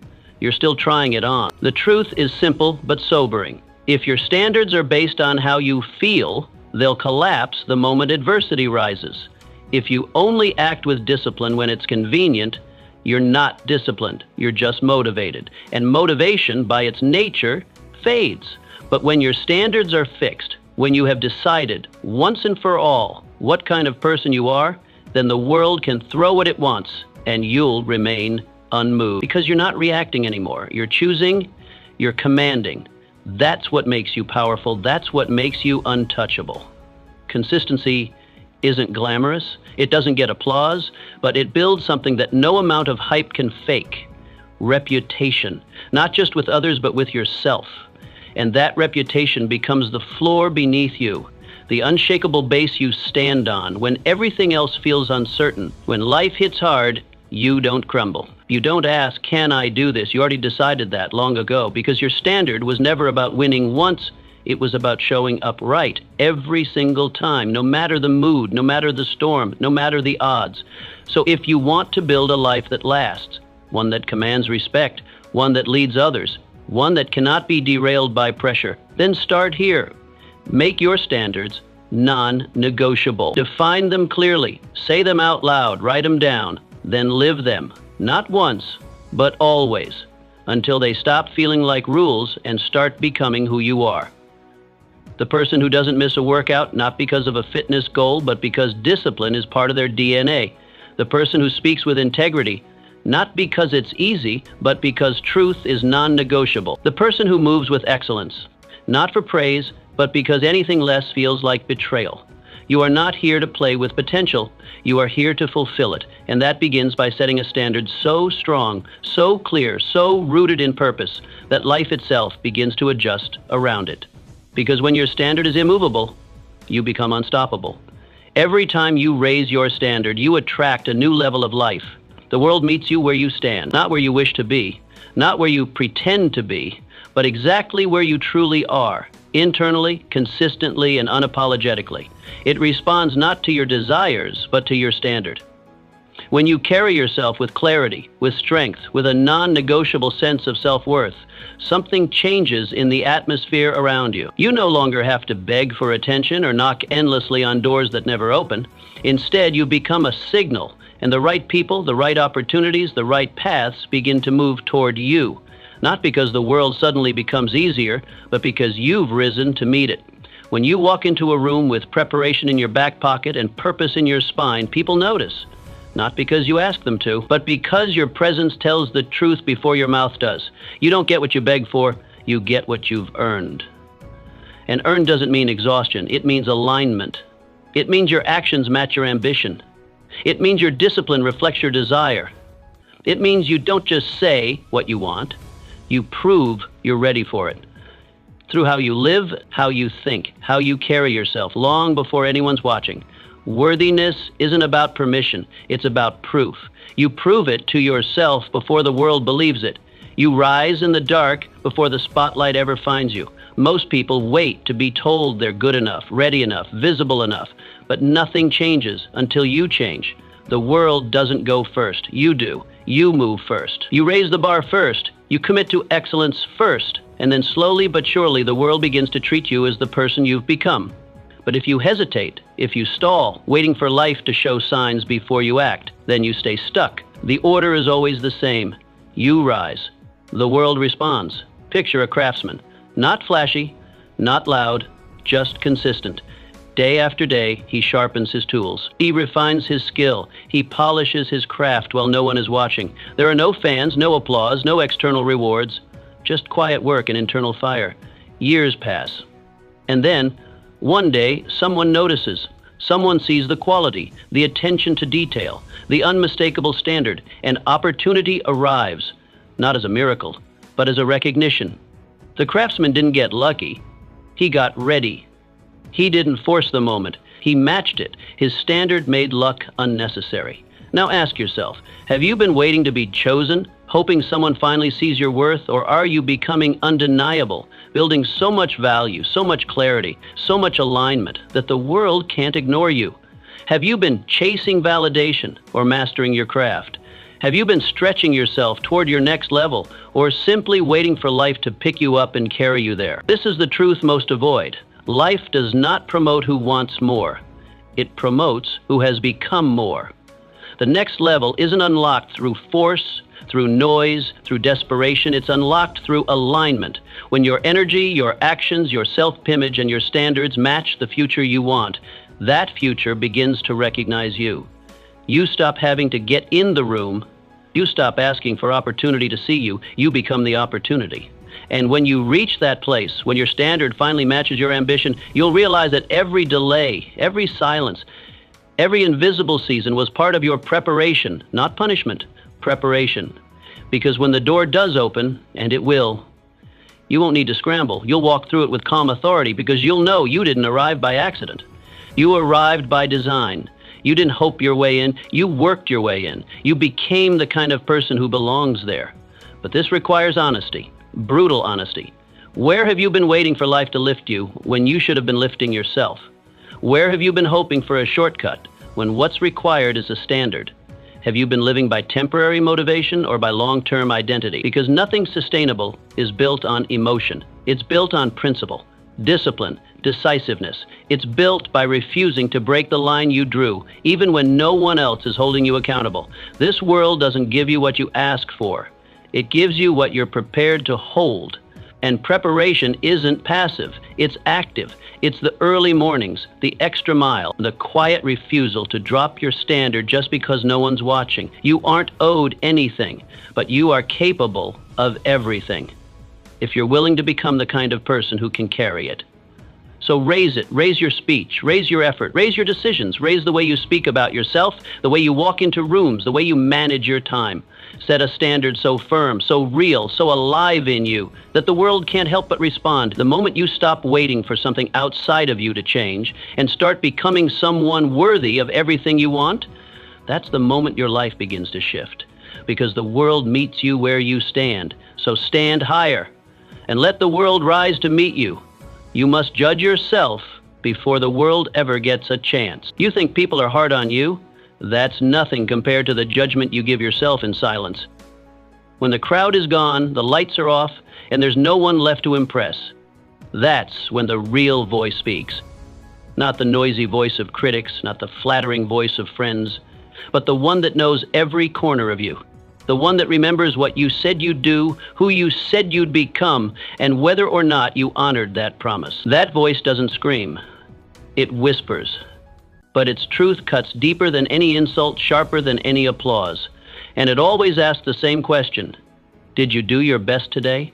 You're still trying it on. The truth is simple but sobering. If your standards are based on how you feel, they'll collapse the moment adversity rises. If you only act with discipline when it's convenient, you're not disciplined, you're just motivated. And motivation, by its nature, fades. But when your standards are fixed, when you have decided once and for all what kind of person you are, then the world can throw what it wants and you'll remain unmoved. Because you're not reacting anymore. You're choosing, you're commanding. That's what makes you powerful. That's what makes you untouchable. Consistency isn't glamorous. It doesn't get applause, but it builds something that no amount of hype can fake. Reputation, not just with others, but with yourself. And that reputation becomes the floor beneath you, the unshakable base you stand on when everything else feels uncertain. When life hits hard, you don't crumble. You don't ask, can I do this? You already decided that long ago, because your standard was never about winning once. It was about showing up right every single time, no matter the mood, no matter the storm, no matter the odds. So if you want to build a life that lasts, one that commands respect, one that leads others, one that cannot be derailed by pressure, then start here. Make your standards non-negotiable. Define them clearly. Say them out loud. Write them down. Then live them. Not once, but always, until they stop feeling like rules and start becoming who you are. The person who doesn't miss a workout, not because of a fitness goal, but because discipline is part of their DNA. The person who speaks with integrity, not because it's easy, but because truth is non-negotiable. The person who moves with excellence, not for praise, but because anything less feels like betrayal. You are not here to play with potential. You are here to fulfill it. And that begins by setting a standard so strong, so clear, so rooted in purpose, that life itself begins to adjust around it. Because when your standard is immovable, you become unstoppable. Every time you raise your standard, you attract a new level of life. The world meets you where you stand, not where you wish to be, not where you pretend to be, but exactly where you truly are, internally, consistently, and unapologetically. It responds not to your desires, but to your standard. When you carry yourself with clarity, with strength, with a non-negotiable sense of self-worth, something changes in the atmosphere around you. You no longer have to beg for attention or knock endlessly on doors that never open. Instead, you become a signal, and the right people, the right opportunities, the right paths begin to move toward you. Not because the world suddenly becomes easier, but because you've risen to meet it. When you walk into a room with preparation in your back pocket and purpose in your spine, people notice. Not because you ask them to, but because your presence tells the truth before your mouth does. You don't get what you beg for, you get what you've earned. And earned doesn't mean exhaustion, it means alignment. It means your actions match your ambition. It means your discipline reflects your desire. It means you don't just say what you want, you prove you're ready for it. Through how you live, how you think, how you carry yourself, long before anyone's watching. Worthiness isn't about permission, it's about proof. You prove it to yourself before the world believes it. You rise in the dark before the spotlight ever finds you. Most people wait to be told they're good enough, ready enough, visible enough, but nothing changes until you change. The world doesn't go first, you do. You move first. You raise the bar first. You commit to excellence first, and then slowly but surely the world begins to treat you as the person you've become. But if you hesitate, if you stall, waiting for life to show signs before you act, then you stay stuck. The order is always the same. You rise. The world responds. Picture a craftsman. Not flashy, not loud, just consistent. Day after day, he sharpens his tools. He refines his skill. He polishes his craft while no one is watching. There are no fans, no applause, no external rewards, just quiet work and internal fire. Years pass. And then, one day, someone notices. Someone sees the quality, the attention to detail, the unmistakable standard, and opportunity arrives, not as a miracle, but as a recognition. The craftsman didn't get lucky. He got ready. He didn't force the moment. He matched it. His standard made luck unnecessary. Now ask yourself, have you been waiting to be chosen, hoping someone finally sees your worth, or are you becoming undeniable, building so much value, so much clarity, so much alignment that the world can't ignore you? Have you been chasing validation or mastering your craft? Have you been stretching yourself toward your next level, or simply waiting for life to pick you up and carry you there? This is the truth most avoid. Life does not promote who wants more. It promotes who has become more. The next level isn't unlocked through force, through noise, through desperation. It's unlocked through alignment. When your energy, your actions, your self-image, and your standards match the future you want, that future begins to recognize you. You stop having to get in the room. You stop asking for opportunity to see you. You become the opportunity. And when you reach that place, when your standard finally matches your ambition, you'll realize that every delay, every silence, every invisible season was part of your preparation, not punishment, preparation. Because when the door does open, and it will, you won't need to scramble. You'll walk through it with calm authority because you'll know you didn't arrive by accident. You arrived by design. You didn't hope your way in. You worked your way in. You became the kind of person who belongs there. But this requires honesty, brutal honesty. Where have you been waiting for life to lift you when you should have been lifting yourself? Where have you been hoping for a shortcut when what's required is a standard? Have you been living by temporary motivation or by long-term identity? Because nothing sustainable is built on emotion. It's built on principle, discipline, decisiveness. It's built by refusing to break the line you drew, even when no one else is holding you accountable. This world doesn't give you what you ask for. It gives you what you're prepared to hold. And preparation isn't passive, it's active. It's the early mornings, the extra mile, the quiet refusal to drop your standard just because no one's watching. You aren't owed anything, but you are capable of everything, if you're willing to become the kind of person who can carry it. So raise it, raise your speech, raise your effort, raise your decisions, raise the way you speak about yourself, the way you walk into rooms, the way you manage your time. Set a standard so firm, so real, so alive in you that the world can't help but respond. The moment you stop waiting for something outside of you to change and start becoming someone worthy of everything you want, that's the moment your life begins to shift. Because the world meets you where you stand. So stand higher and let the world rise to meet you. You must judge yourself before the world ever gets a chance. You think people are hard on you? That's nothing compared to the judgment you give yourself in silence. When the crowd is gone, the lights are off, and there's no one left to impress, that's when the real voice speaks. Not the noisy voice of critics, not the flattering voice of friends, but the one that knows every corner of you. The one that remembers what you said you'd do, who you said you'd become, and whether or not you honored that promise. That voice doesn't scream. It whispers. But its truth cuts deeper than any insult, sharper than any applause. And it always asks the same question. Did you do your best today?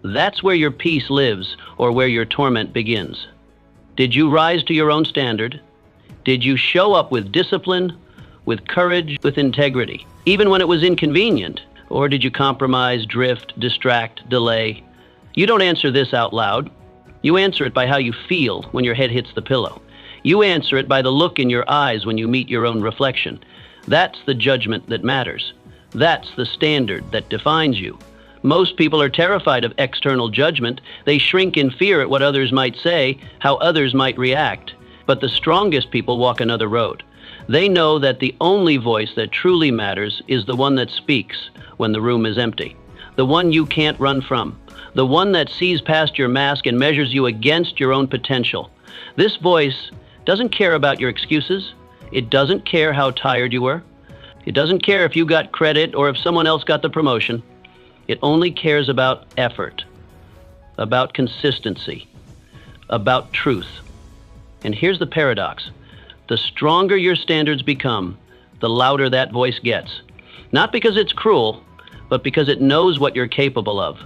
That's where your peace lives, or where your torment begins. Did you rise to your own standard? Did you show up with discipline, with courage, with integrity, even when it was inconvenient? Or did you compromise, drift, distract, delay? You don't answer this out loud. You answer it by how you feel when your head hits the pillow. You answer it by the look in your eyes when you meet your own reflection. That's the judgment that matters. That's the standard that defines you. Most people are terrified of external judgment. They shrink in fear at what others might say, how others might react. But the strongest people walk another road. They know that the only voice that truly matters is the one that speaks when the room is empty. The one you can't run from. The one that sees past your mask and measures you against your own potential. This voice doesn't care about your excuses. It doesn't care how tired you were. It doesn't care if you got credit or if someone else got the promotion. It only cares about effort, about consistency, about truth. And here's the paradox. The stronger your standards become, the louder that voice gets. Not because it's cruel, but because it knows what you're capable of.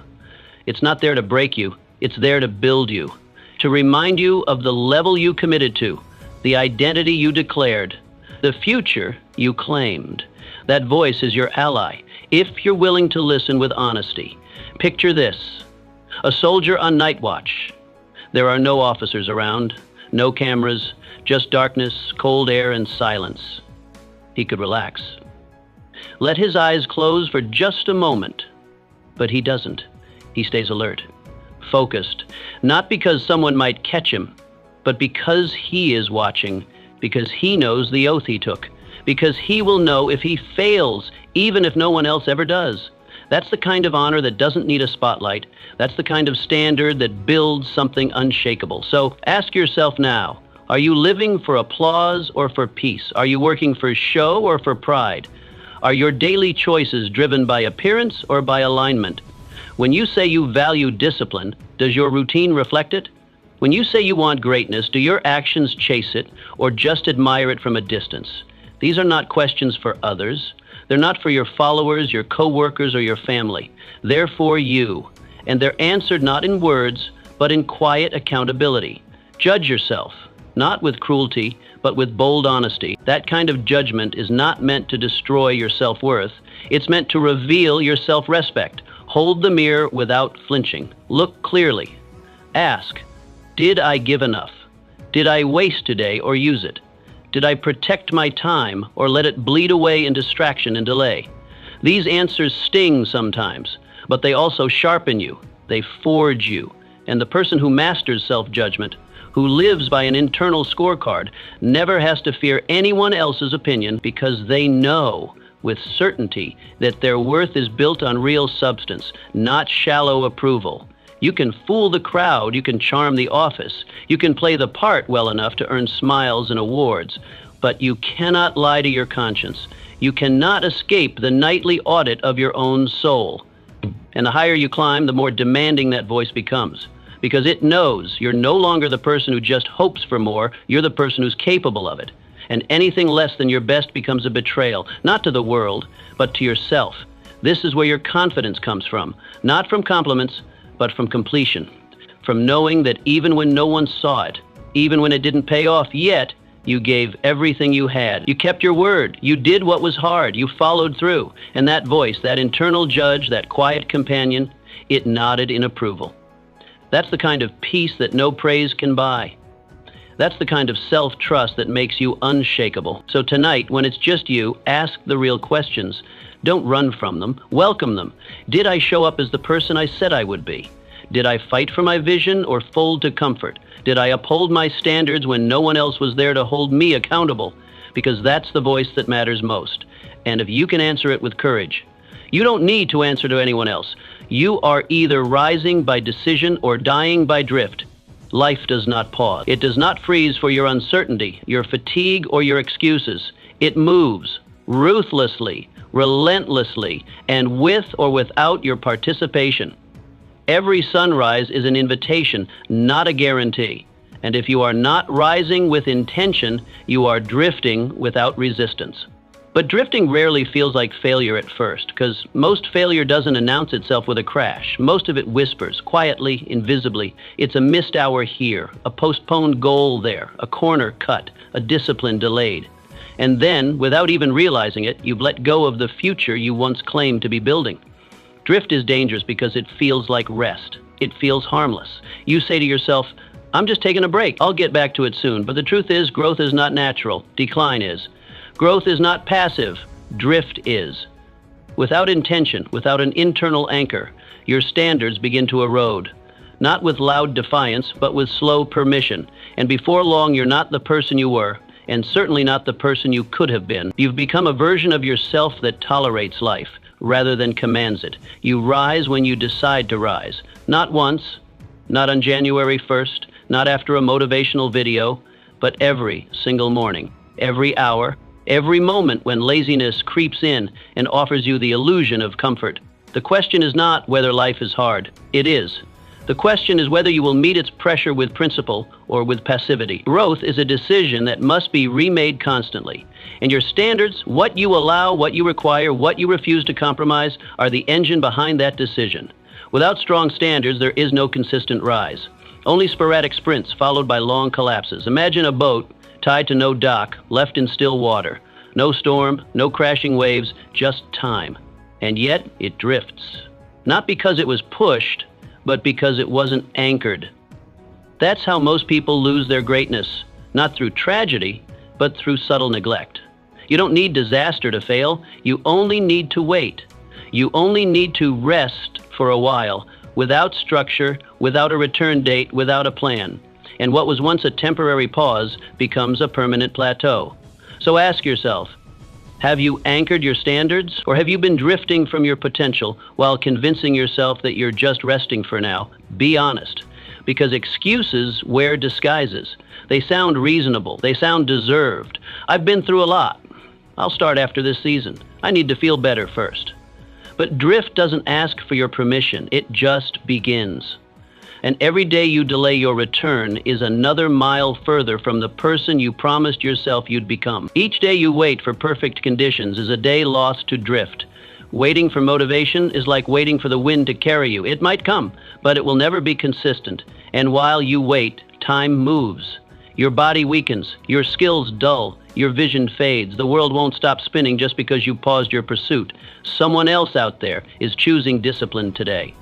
It's not there to break you. It's there to build you, to remind you of the level you committed to, the identity you declared, the future you claimed. That voice is your ally, if you're willing to listen with honesty. Picture this: a soldier on night watch. There are no officers around, no cameras, just darkness, cold air, and silence. He could relax. Let his eyes close for just a moment. But he doesn't. He stays alert, focused, not because someone might catch him, but because he is watching, because he knows the oath he took, because he will know if he fails, even if no one else ever does. That's the kind of honor that doesn't need a spotlight. That's the kind of standard that builds something unshakable. So ask yourself now, are you living for applause or for peace? Are you working for show or for pride? Are your daily choices driven by appearance or by alignment? When you say you value discipline, does your routine reflect it? When you say you want greatness, do your actions chase it or just admire it from a distance? These are not questions for others. They're not for your followers, your co-workers, or your family. They're for you. And they're answered not in words, but in quiet accountability. Judge yourself, not with cruelty, but with bold honesty. That kind of judgment is not meant to destroy your self-worth. It's meant to reveal your self-respect. Hold the mirror without flinching. Look clearly. Ask, did I give enough? Did I waste today or use it? Did I protect my time or let it bleed away in distraction and delay? These answers sting sometimes, but they also sharpen you. They forge you. And the person who masters self-judgment, who lives by an internal scorecard, never has to fear anyone else's opinion because they know with certainty that their worth is built on real substance, not shallow approval. You can fool the crowd, you can charm the office, you can play the part well enough to earn smiles and awards, but you cannot lie to your conscience. You cannot escape the nightly audit of your own soul. And the higher you climb, the more demanding that voice becomes, because it knows you're no longer the person who just hopes for more, you're the person who's capable of it. And anything less than your best becomes a betrayal, not to the world, but to yourself. This is where your confidence comes from, not from compliments, but from completion, from knowing that even when no one saw it, even when it didn't pay off yet, you gave everything you had. You kept your word. You did what was hard. You followed through. And that voice, that internal judge, that quiet companion, it nodded in approval. That's the kind of peace that no praise can buy. That's the kind of self-trust that makes you unshakable. So tonight, when it's just you, ask the real questions. Don't run from them. Welcome them. Did I show up as the person I said I would be? Did I fight for my vision or fold to comfort? Did I uphold my standards when no one else was there to hold me accountable? Because that's the voice that matters most. And if you can answer it with courage, you don't need to answer to anyone else. You are either rising by decision or dying by drift. Life does not pause. It does not freeze for your uncertainty, your fatigue, or your excuses. It moves ruthlessly, relentlessly, and with or without your participation. Every sunrise is an invitation, not a guarantee. And if you are not rising with intention, you are drifting without resistance. But drifting rarely feels like failure at first, because most failure doesn't announce itself with a crash. Most of it whispers, quietly, invisibly. It's a missed hour here, a postponed goal there, a corner cut, a discipline delayed. And then, without even realizing it, you've let go of the future you once claimed to be building. Drift is dangerous because it feels like rest. It feels harmless. You say to yourself, I'm just taking a break. I'll get back to it soon. But the truth is, growth is not natural. Decline is. Growth is not passive. Drift is. Without intention, without an internal anchor, your standards begin to erode. Not with loud defiance, but with slow permission. And before long, you're not the person you were, and certainly not the person you could have been. You've become a version of yourself that tolerates life rather than commands it. You rise when you decide to rise. Not once, not on January 1st, not after a motivational video, but every single morning, every hour, every moment when laziness creeps in and offers you the illusion of comfort. The question is not whether life is hard. It is. The question is whether you will meet its pressure with principle or with passivity. Growth is a decision that must be remade constantly. And your standards, what you allow, what you require, what you refuse to compromise, are the engine behind that decision. Without strong standards, there is no consistent rise. Only sporadic sprints followed by long collapses. Imagine a boat tied to no dock, left in still water. No storm, no crashing waves, just time. And yet it drifts. Not because it was pushed, but because it wasn't anchored. That's how most people lose their greatness, not through tragedy, but through subtle neglect. You don't need disaster to fail. You only need to wait. You only need to rest for a while, without structure, without a return date, without a plan. And what was once a temporary pause becomes a permanent plateau. So ask yourself, have you anchored your standards, or have you been drifting from your potential while convincing yourself that you're just resting for now? Be honest, because excuses wear disguises. They sound reasonable. They sound deserved. I've been through a lot. I'll start after this season. I need to feel better first. But drift doesn't ask for your permission. It just begins. And every day you delay your return is another mile further from the person you promised yourself you'd become. Each day you wait for perfect conditions is a day lost to drift. Waiting for motivation is like waiting for the wind to carry you. It might come, but it will never be consistent. And while you wait, time moves. Your body weakens, your skills dull, your vision fades. The world won't stop spinning just because you paused your pursuit. Someone else out there is choosing discipline today.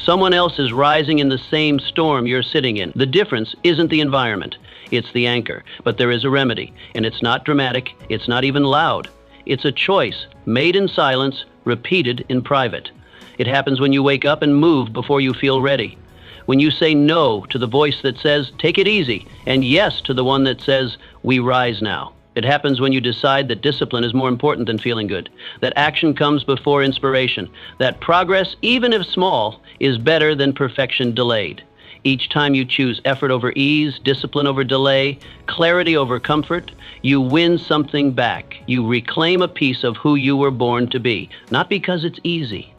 Someone else is rising in the same storm you're sitting in. The difference isn't the environment, it's the anchor. But there is a remedy, and it's not dramatic, it's not even loud. It's a choice, made in silence, repeated in private. It happens when you wake up and move before you feel ready. When you say no to the voice that says, take it easy, and yes to the one that says, we rise now. It happens when you decide that discipline is more important than feeling good, that action comes before inspiration, that progress, even if small, is better than perfection delayed. Each time you choose effort over ease, discipline over delay, clarity over comfort, you win something back. You reclaim a piece of who you were born to be, not because it's easy,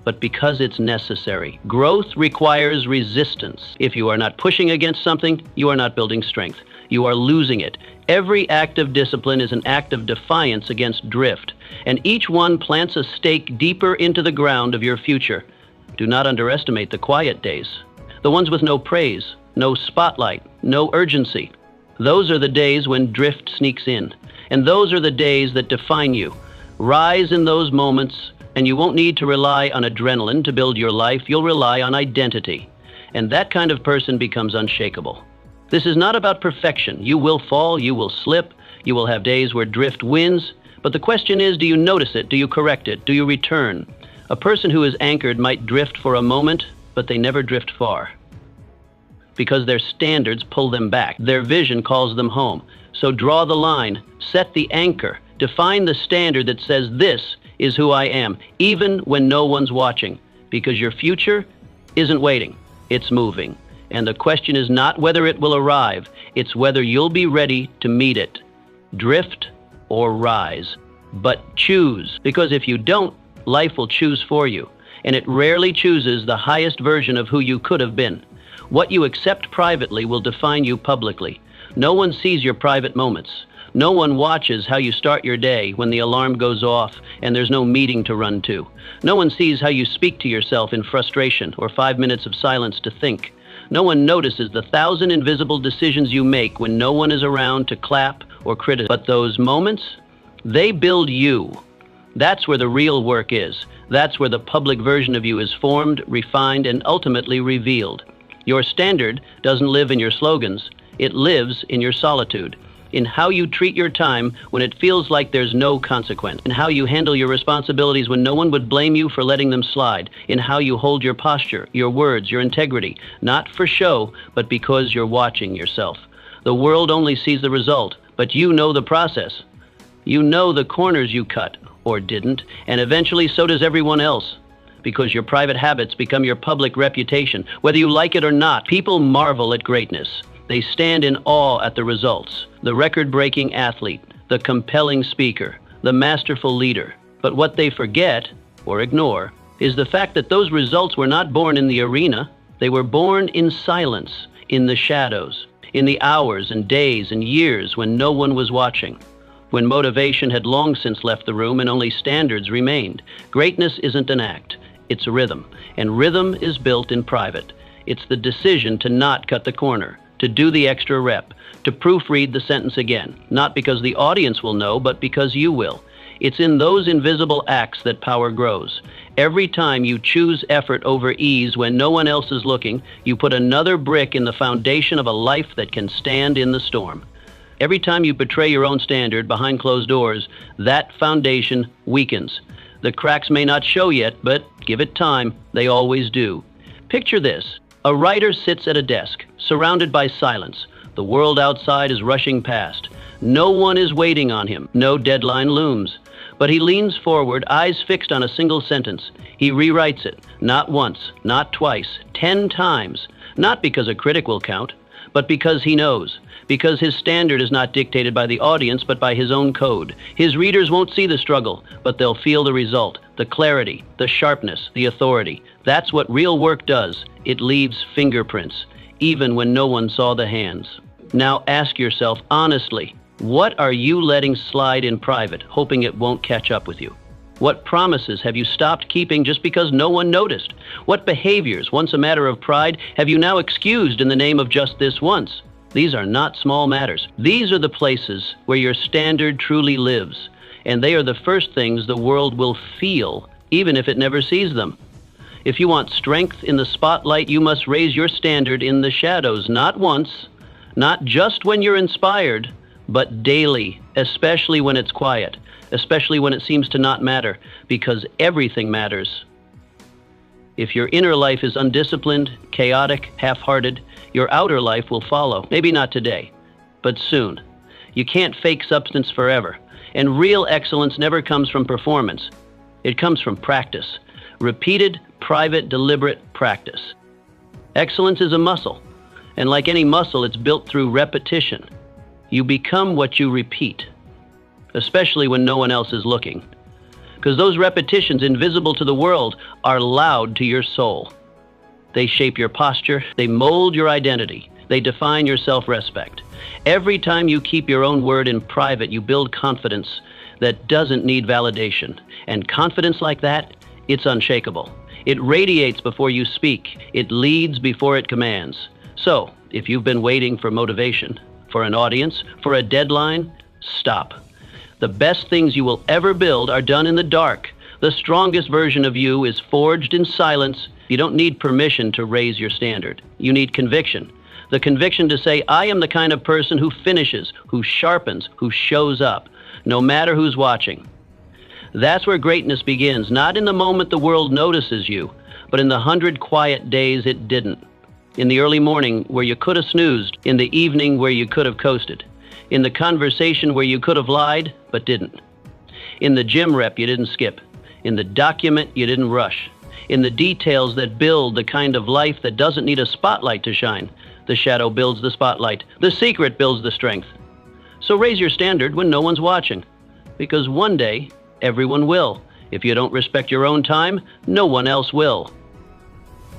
but because it's necessary. Growth requires resistance. If you are not pushing against something, you are not building strength. You are losing it. Every act of discipline is an act of defiance against drift, and each one plants a stake deeper into the ground of your future. Do not underestimate the quiet days, the ones with no praise, no spotlight, no urgency. Those are the days when drift sneaks in, and those are the days that define you. Rise in those moments, and you won't need to rely on adrenaline to build your life. You'll rely on identity, and that kind of person becomes unshakable. This is not about perfection. You will fall, you will slip, you will have days where drift wins, but the question is, do you notice it? Do you correct it? Do you return? A person who is anchored might drift for a moment, but they never drift far, because their standards pull them back. Their vision calls them home. So draw the line, set the anchor, define the standard that says this is who I am, even when no one's watching, because your future isn't waiting, it's moving. And the question is not whether it will arrive, it's whether you'll be ready to meet it. Drift or rise. But choose, because if you don't, life will choose for you. And it rarely chooses the highest version of who you could have been. What you accept privately will define you publicly. No one sees your private moments. No one watches how you start your day when the alarm goes off and there's no meeting to run to. No one sees how you speak to yourself in frustration or 5 minutes of silence to think. No one notices the 1,000 invisible decisions you make when no one is around to clap or criticize. But those moments, they build you. That's where the real work is. That's where the public version of you is formed, refined, and ultimately revealed. Your standard doesn't live in your slogans. It lives in your solitude, in how you treat your time when it feels like there's no consequence, in how you handle your responsibilities when no one would blame you for letting them slide, in how you hold your posture, your words, your integrity, not for show, but because you're watching yourself. The world only sees the result, but you know the process. You know the corners you cut, or didn't, and eventually so does everyone else, because your private habits become your public reputation. Whether you like it or not, people marvel at greatness. They stand in awe at the results. The record-breaking athlete, the compelling speaker, the masterful leader. But what they forget, or ignore, is the fact that those results were not born in the arena. They were born in silence, in the shadows, in the hours and days and years when no one was watching, when motivation had long since left the room and only standards remained. Greatness isn't an act, it's a rhythm, and rhythm is built in private. It's the decision to not cut the corner, to do the extra rep, to proofread the sentence again, not because the audience will know, but because you will. It's in those invisible acts that power grows. Every time you choose effort over ease when no one else is looking, you put another brick in the foundation of a life that can stand in the storm. Every time you betray your own standard behind closed doors, that foundation weakens. The cracks may not show yet, but give it time, they always do. Picture this. A writer sits at a desk, surrounded by silence. The world outside is rushing past. No one is waiting on him. No deadline looms. But he leans forward, eyes fixed on a single sentence. He rewrites it, not once, not twice, 10 times. Not because a critic will count, but because he knows. Because his standard is not dictated by the audience, but by his own code. His readers won't see the struggle, but they'll feel the result, the clarity, the sharpness, the authority. That's what real work does. It leaves fingerprints, even when no one saw the hands. Now ask yourself honestly, what are you letting slide in private, hoping it won't catch up with you? What promises have you stopped keeping just because no one noticed? What behaviors, once a matter of pride, have you now excused in the name of just this once? These are not small matters. These are the places where your standard truly lives, and they are the first things the world will feel, even if it never sees them. If you want strength in the spotlight, you must raise your standard in the shadows, not once, not just when you're inspired, but daily, especially when it's quiet, especially when it seems to not matter, because everything matters. If your inner life is undisciplined, chaotic, half-hearted, your outer life will follow. Maybe not today, but soon. You can't fake substance forever, and real excellence never comes from performance. It comes from practice. Repeated, private, deliberate practice. Excellence is a muscle, and like any muscle, it's built through repetition. You become what you repeat, especially when no one else is looking. Because those repetitions, invisible to the world, are loud to your soul. They shape your posture, they mold your identity, they define your self-respect. Every time you keep your own word in private, you build confidence that doesn't need validation. And confidence like that, it's unshakable. It radiates before you speak, it leads before it commands. So, if you've been waiting for motivation, for an audience, for a deadline, stop. The best things you will ever build are done in the dark. The strongest version of you is forged in silence. You don't need permission to raise your standard. You need conviction. The conviction to say, I am the kind of person who finishes, who sharpens, who shows up, no matter who's watching. That's where greatness begins, not in the moment the world notices you, but in the 100 quiet days it didn't. In the early morning where you could have snoozed, in the evening where you could have coasted, in the conversation where you could have lied but didn't, in the gym rep you didn't skip, in the document you didn't rush, in the details that build the kind of life that doesn't need a spotlight to shine. The shadow builds the spotlight. The secret builds the strength. So raise your standard when no one's watching, because one day everyone will. If you don't respect your own time, no one else will.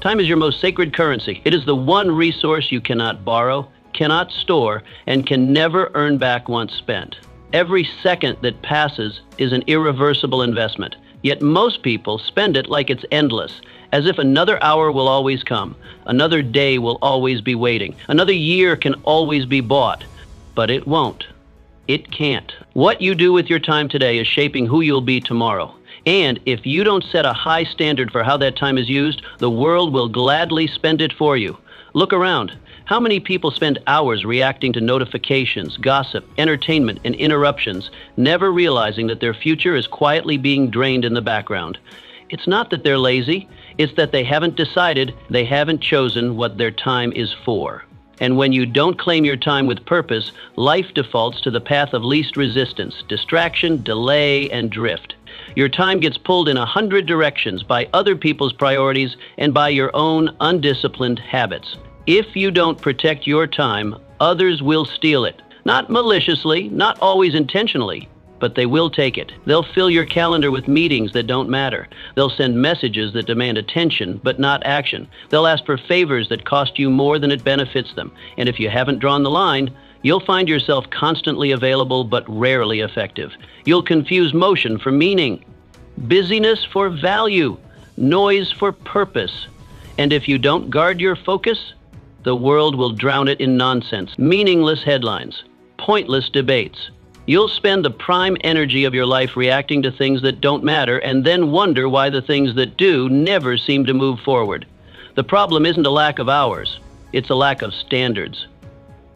Time is your most sacred currency. It is the one resource you cannot borrow, cannot store, and can never earn back once spent. Every second that passes is an irreversible investment. Yet most people spend it like it's endless, as if another hour will always come, another day will always be waiting, another year can always be bought. But it won't. It can't. What you do with your time today is shaping who you'll be tomorrow. And if you don't set a high standard for how that time is used, the world will gladly spend it for you. Look around. How many people spend hours reacting to notifications, gossip, entertainment, and interruptions, never realizing that their future is quietly being drained in the background? It's not that they're lazy, it's that they haven't decided, they haven't chosen what their time is for. And when you don't claim your time with purpose, life defaults to the path of least resistance, distraction, delay, and drift. Your time gets pulled in 100 directions by other people's priorities and by your own undisciplined habits. If you don't protect your time, others will steal it. Not maliciously, not always intentionally, but they will take it. They'll fill your calendar with meetings that don't matter. They'll send messages that demand attention, but not action. They'll ask for favors that cost you more than it benefits them. And if you haven't drawn the line, you'll find yourself constantly available but rarely effective. You'll confuse motion for meaning, busyness for value, noise for purpose. And if you don't guard your focus, the world will drown it in nonsense, meaningless headlines, pointless debates. You'll spend the prime energy of your life reacting to things that don't matter and then wonder why the things that do never seem to move forward. The problem isn't a lack of hours, it's a lack of standards.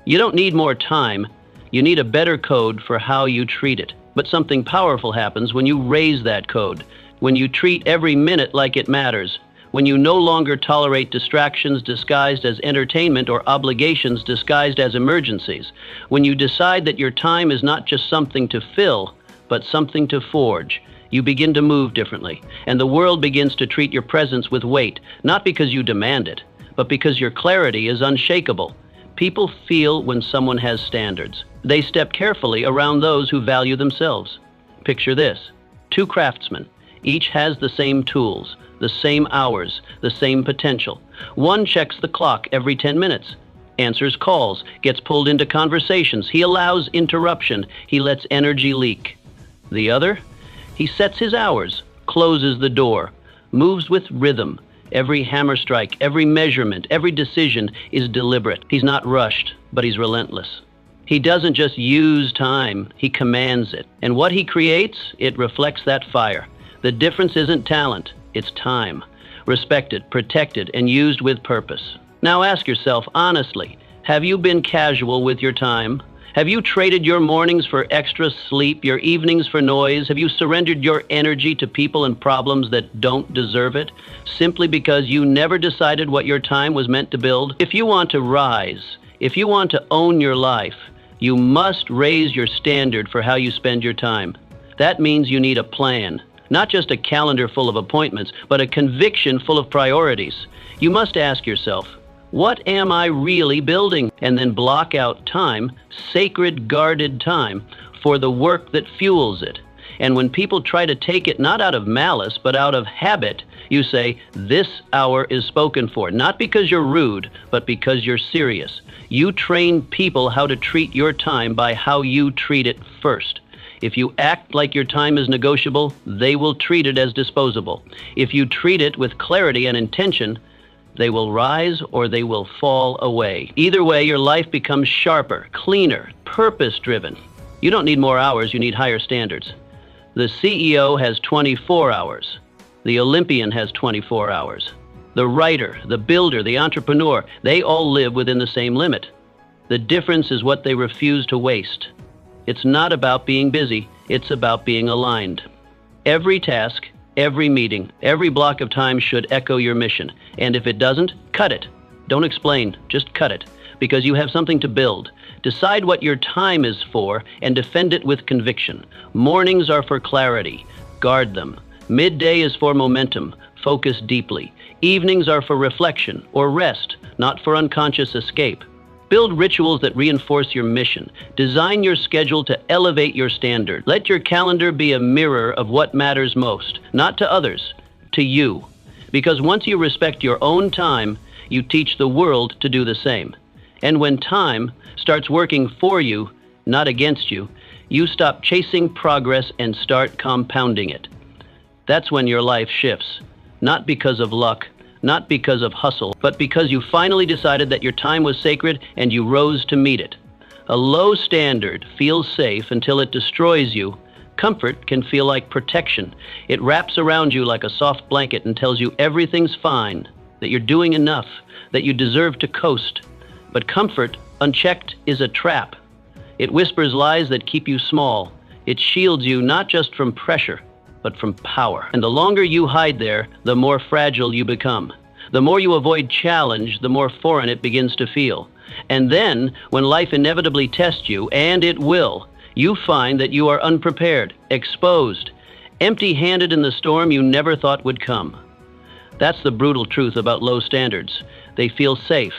You don't need more time, You need a better code for how you treat it. But something powerful happens when you raise that code, when you treat every minute like it matters, when you no longer tolerate distractions disguised as entertainment or obligations disguised as emergencies, when you decide that your time is not just something to fill, but something to forge. You begin to move differently, and the world begins to treat your presence with weight, not because you demand it, but because your clarity is unshakable. People feel when someone has standards. They step carefully around those who value themselves. Picture this: two craftsmen. Each has the same tools, the same hours, the same potential. One checks the clock every 10 minutes, answers calls, gets pulled into conversations. He allows interruption. He lets energy leak. The other? He sets his hours, closes the door, moves with rhythm. Every hammer strike, every measurement, every decision is deliberate. He's not rushed, but he's relentless. He doesn't just use time, he commands it. And what he creates, it reflects that fire. The difference isn't talent, it's time. Respected, protected, and used with purpose. Now ask yourself honestly, have you been casual with your time? Have you traded your mornings for extra sleep, your evenings for noise? Have you surrendered your energy to people and problems that don't deserve it, simply because you never decided what your time was meant to build? If you want to rise, if you want to own your life, you must raise your standard for how you spend your time. That means you need a plan, not just a calendar full of appointments, but a conviction full of priorities. You must ask yourself, what am I really building? And then block out time, sacred, guarded time, for the work that fuels it. And when people try to take it not out of malice, but out of habit, you say, this hour is spoken for, not because you're rude, but because you're serious. You train people how to treat your time by how you treat it first. If you act like your time is negotiable, they will treat it as disposable. If you treat it with clarity and intention, they will rise or they will fall away. Either way, your life becomes sharper, cleaner, purpose-driven. You don't need more hours, you need higher standards. The CEO has 24 hours. The Olympian has 24 hours. The writer, the builder, the entrepreneur, they all live within the same limit. The difference is what they refuse to waste. It's not about being busy, it's about being aligned. Every task, every meeting, every block of time should echo your mission. And if it doesn't, cut it. Don't explain, just cut it. Because you have something to build. Decide what your time is for and defend it with conviction. Mornings are for clarity. Guard them. Midday is for momentum. Focus deeply. Evenings are for reflection or rest, not for unconscious escape. Build rituals that reinforce your mission. Design your schedule to elevate your standard. Let your calendar be a mirror of what matters most, not to others, to you. Because once you respect your own time, you teach the world to do the same. And when time starts working for you, not against you, you stop chasing progress and start compounding it. That's when your life shifts, not because of luck, not because of hustle, but because you finally decided that your time was sacred and you rose to meet it. A low standard feels safe until it destroys you. Comfort can feel like protection. It wraps around you like a soft blanket and tells you everything's fine, that you're doing enough, that you deserve to coast. But comfort, unchecked, is a trap. It whispers lies that keep you small. It shields you not just from pressure, but from power. And the longer you hide there, the more fragile you become. The more you avoid challenge, the more foreign it begins to feel. And then, when life inevitably tests you, and it will, you find that you are unprepared, exposed, empty-handed in the storm you never thought would come. That's the brutal truth about low standards. They feel safe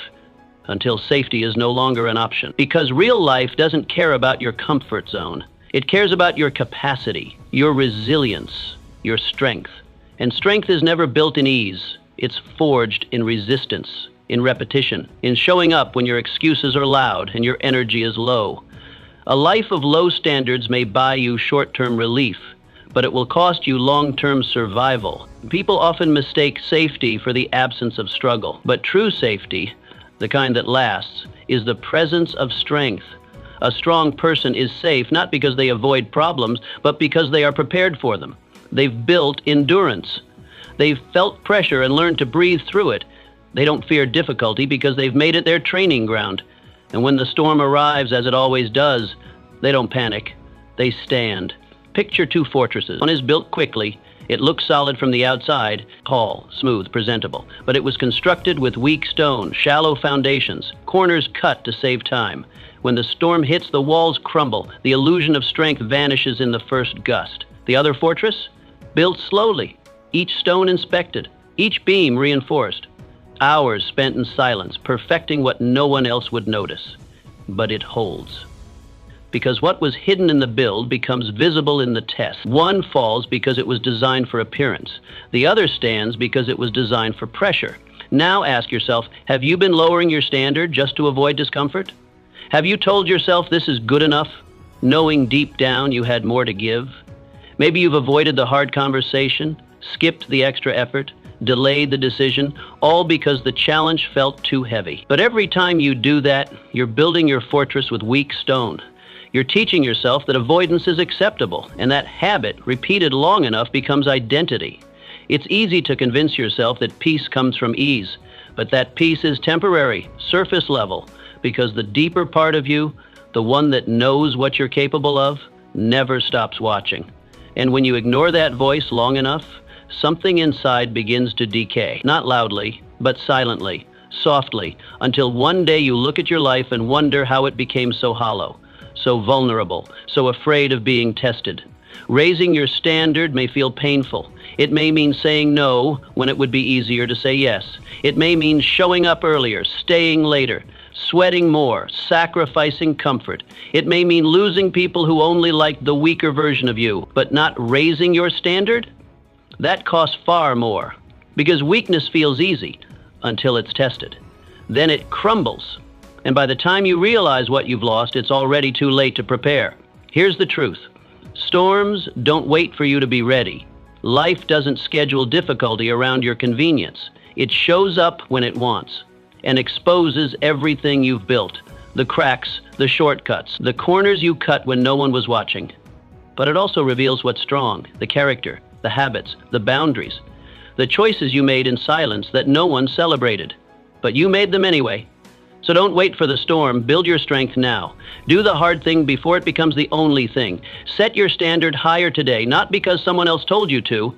until safety is no longer an option. Because real life doesn't care about your comfort zone. It cares about your capacity, your resilience, your strength. And strength is never built in ease. It's forged in resistance, in repetition, in showing up when your excuses are loud and your energy is low. A life of low standards may buy you short-term relief, but it will cost you long-term survival. People often mistake safety for the absence of struggle. But true safety, the kind that lasts, is the presence of strength. A strong person is safe not because they avoid problems, but because they are prepared for them. They've built endurance. They've felt pressure and learned to breathe through it. They don't fear difficulty because they've made it their training ground. And when the storm arrives, as it always does, They don't panic. They stand. Picture two fortresses. One is built quickly. It looks solid from the outside, tall, smooth, presentable. But it was constructed with weak stone, shallow foundations, corners cut to save time. When the storm hits, the walls crumble. The illusion of strength vanishes in the first gust. The other fortress? Built slowly, each stone inspected, each beam reinforced. Hours spent in silence, perfecting what no one else would notice. But it holds. Because what was hidden in the build becomes visible in the test. One falls because it was designed for appearance. The other stands because it was designed for pressure. Now ask yourself, have you been lowering your standard just to avoid discomfort? Have you told yourself this is good enough, knowing deep down you had more to give? Maybe you've avoided the hard conversation, skipped the extra effort, delayed the decision, all because the challenge felt too heavy. But every time you do that, you're building your fortress with weak stone. You're teaching yourself that avoidance is acceptable, and that habit, repeated long enough, becomes identity. It's easy to convince yourself that peace comes from ease, but that peace is temporary, surface level, because the deeper part of you, the one that knows what you're capable of, never stops watching. And when you ignore that voice long enough, something inside begins to decay, not loudly, but silently, softly, until one day you look at your life and wonder how it became so hollow, so vulnerable, so afraid of being tested. Raising your standard may feel painful. It may mean saying no when it would be easier to say yes. It may mean showing up earlier, staying later, sweating more, sacrificing comfort. It may mean losing people who only like the weaker version of you, but not raising your standard? That costs far more, because weakness feels easy until it's tested. Then it crumbles. And by the time you realize what you've lost, it's already too late to prepare. Here's the truth. Storms don't wait for you to be ready. Life doesn't schedule difficulty around your convenience. It shows up when it wants and exposes everything you've built. The cracks, the shortcuts, the corners you cut when no one was watching. But it also reveals what's strong, the character, the habits, the boundaries, the choices you made in silence that no one celebrated. But you made them anyway. So don't wait for the storm. Build your strength now. Do the hard thing before it becomes the only thing. Set your standard higher today, not because someone else told you to,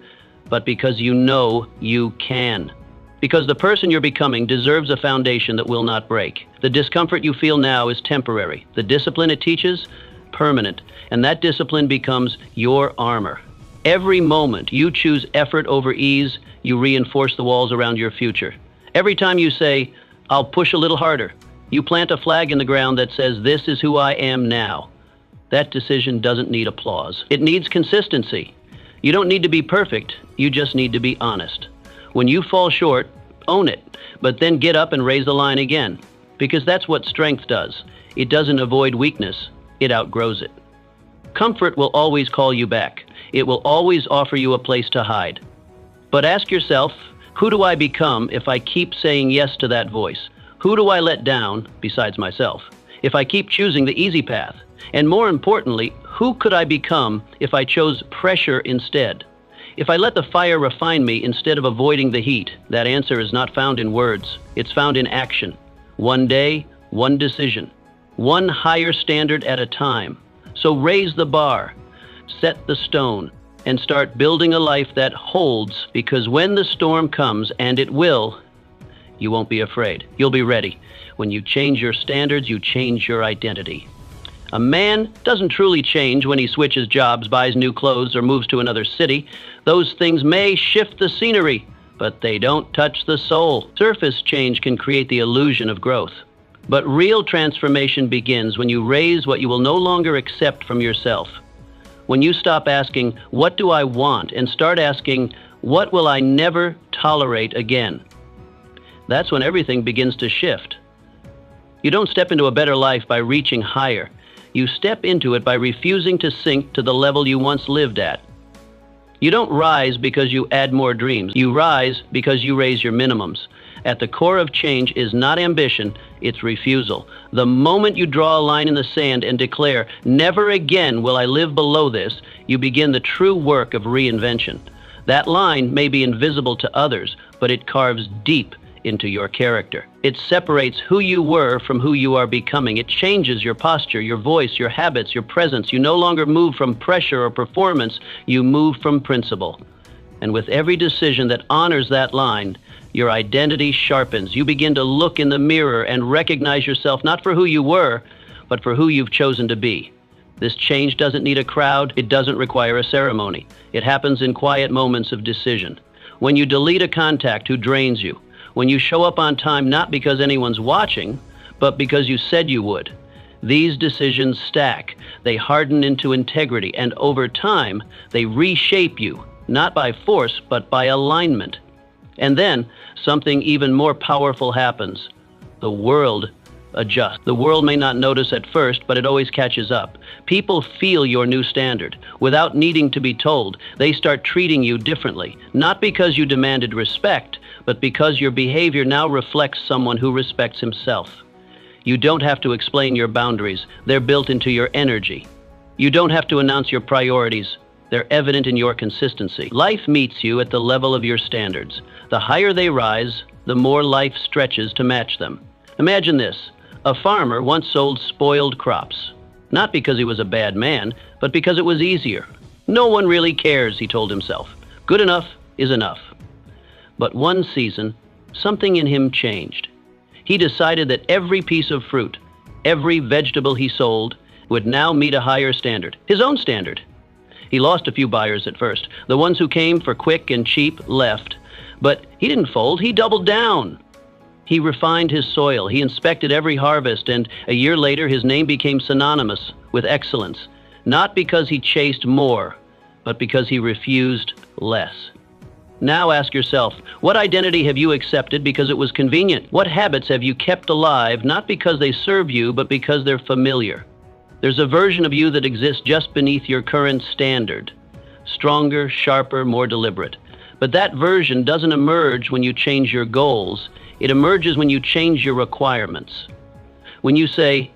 but because you know you can. Because the person you're becoming deserves a foundation that will not break. The discomfort you feel now is temporary. The discipline it teaches, permanent. And that discipline becomes your armor. Every moment you choose effort over ease, you reinforce the walls around your future. Every time you say, I'll push a little harder, you plant a flag in the ground that says, this is who I am now. That decision doesn't need applause. It needs consistency. You don't need to be perfect. You just need to be honest. When you fall short, own it, but then get up and raise the line again, because that's what strength does. It doesn't avoid weakness. It outgrows it. Comfort will always call you back. It will always offer you a place to hide. But ask yourself, who do I become if I keep saying yes to that voice? Who do I let down besides myself if I keep choosing the easy path? And more importantly, who could I become if I chose pressure instead? If I let the fire refine me instead of avoiding the heat, that answer is not found in words. It's found in action. One day, one decision, one higher standard at a time. So raise the bar, set the stone, and start building a life that holds, because when the storm comes, and it will, you won't be afraid. You'll be ready. When you change your standards, you change your identity. A man doesn't truly change when he switches jobs, buys new clothes, or moves to another city. Those things may shift the scenery, but they don't touch the soul. Surface change can create the illusion of growth. But real transformation begins when you raise what you will no longer accept from yourself. When you stop asking, what do I want, and start asking, what will I never tolerate again? That's when everything begins to shift. You don't step into a better life by reaching higher. You step into it by refusing to sink to the level you once lived at. You don't rise because you add more dreams. You rise because you raise your minimums. At the core of change is not ambition, it's refusal. The moment you draw a line in the sand and declare, never again will I live below this, you begin the true work of reinvention. That line may be invisible to others, but it carves deep into your character. It separates who you were from who you are becoming. It changes your posture, your voice, your habits, your presence. You no longer move from pressure or performance, you move from principle. And with every decision that honors that line, your identity sharpens. You begin to look in the mirror and recognize yourself not for who you were, but for who you've chosen to be. This change doesn't need a crowd. It doesn't require a ceremony. It happens in quiet moments of decision. When you delete a contact who drains you, when you show up on time not because anyone's watching, but because you said you would. These decisions stack. They harden into integrity, and over time, they reshape you, not by force, but by alignment. And then, something even more powerful happens. The world adjusts. The world may not notice at first, but it always catches up. People feel your new standard. Without needing to be told, they start treating you differently, not because you demanded respect, but because your behavior now reflects someone who respects himself. You don't have to explain your boundaries. They're built into your energy. You don't have to announce your priorities. They're evident in your consistency. Life meets you at the level of your standards. The higher they rise, the more life stretches to match them. Imagine this. A farmer once sold spoiled crops. Not because he was a bad man, but because it was easier. No one really cares, he told himself. Good enough is enough. But one season, something in him changed. He decided that every piece of fruit, every vegetable he sold, would now meet a higher standard, his own standard. He lost a few buyers at first. The ones who came for quick and cheap left. But he didn't fold, he doubled down. He refined his soil, he inspected every harvest, and a year later his name became synonymous with excellence. Not because he chased more, but because he refused less. Now ask yourself, what identity have you accepted because it was convenient? What habits have you kept alive, not because they serve you, but because they're familiar? There's a version of you that exists just beneath your current standard. Stronger, sharper, more deliberate. But that version doesn't emerge when you change your goals. It emerges when you change your requirements. When you say,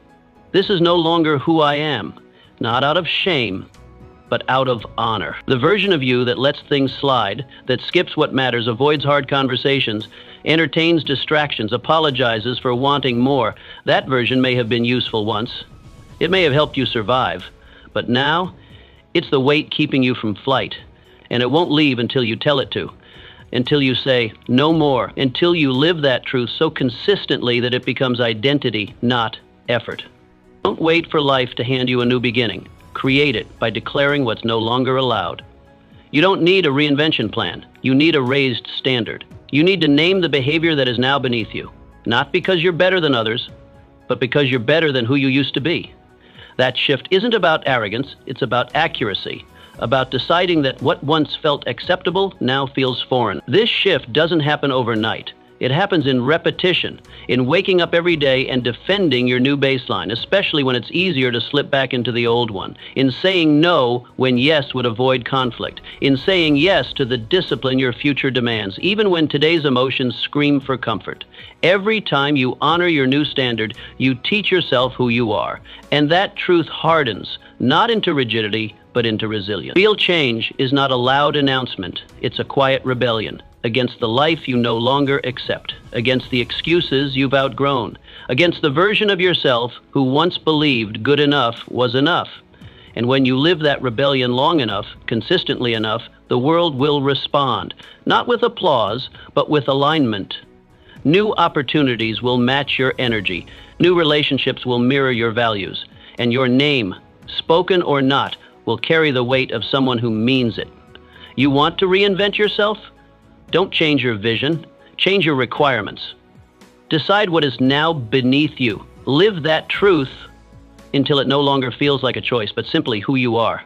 this is no longer who I am, not out of shame, but out of honor. The version of you that lets things slide, that skips what matters, avoids hard conversations, entertains distractions, apologizes for wanting more, that version may have been useful once. It may have helped you survive, but now it's the weight keeping you from flight, and it won't leave until you tell it to, until you say no more, until you live that truth so consistently that it becomes identity, not effort. Don't wait for life to hand you a new beginning. Create it by declaring what's no longer allowed. You don't need a reinvention plan. You need a raised standard. You need to name the behavior that is now beneath you, not because you're better than others, but because you're better than who you used to be. That shift isn't about arrogance, it's about accuracy, about deciding that what once felt acceptable now feels foreign. This shift doesn't happen overnight. It happens in repetition, in waking up every day and defending your new baseline, especially when it's easier to slip back into the old one, in saying no when yes would avoid conflict, in saying yes to the discipline your future demands, even when today's emotions scream for comfort. Every time you honor your new standard, you teach yourself who you are, and that truth hardens, not into rigidity, but into resilience. Real change is not a loud announcement, it's a quiet rebellion against the life you no longer accept, against the excuses you've outgrown, against the version of yourself who once believed good enough was enough. And when you live that rebellion long enough, consistently enough, the world will respond, not with applause, but with alignment. New opportunities will match your energy, new relationships will mirror your values, and your name, spoken or not, will carry the weight of someone who means it. You want to reinvent yourself? Don't change your vision, change your requirements. Decide what is now beneath you. Live that truth until it no longer feels like a choice, but simply who you are.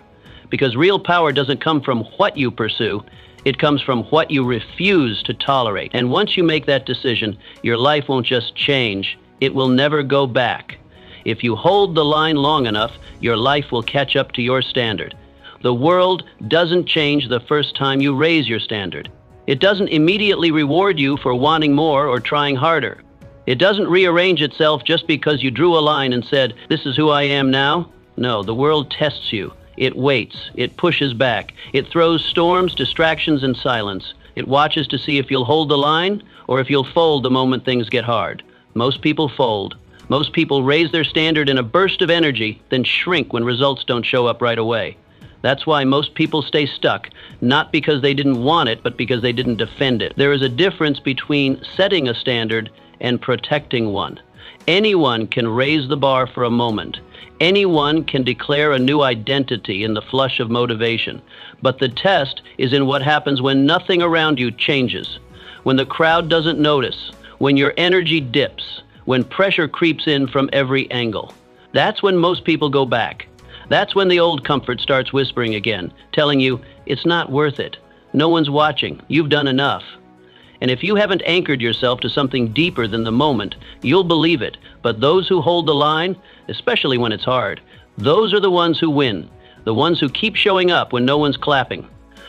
Because real power doesn't come from what you pursue, it comes from what you refuse to tolerate. And once you make that decision, your life won't just change, it will never go back. If you hold the line long enough, your life will catch up to your standard. The world doesn't change the first time you raise your standard. It doesn't immediately reward you for wanting more or trying harder. It doesn't rearrange itself just because you drew a line and said, this is who I am now. No, the world tests you. It waits. It pushes back. It throws storms, distractions, and silence. It watches to see if you'll hold the line or if you'll fold the moment things get hard. Most people fold. Most people raise their standard in a burst of energy, then shrink when results don't show up right away. That's why most people stay stuck, not because they didn't want it, but because they didn't defend it. There is a difference between setting a standard and protecting one. Anyone can raise the bar for a moment. Anyone can declare a new identity in the flush of motivation. But the test is in what happens when nothing around you changes, when the crowd doesn't notice, when your energy dips, when pressure creeps in from every angle. That's when most people go back. That's when the old comfort starts whispering again, telling you, it's not worth it. No one's watching. You've done enough. And if you haven't anchored yourself to something deeper than the moment, you'll believe it. But those who hold the line, especially when it's hard, those are the ones who win. The ones who keep showing up when no one's clapping.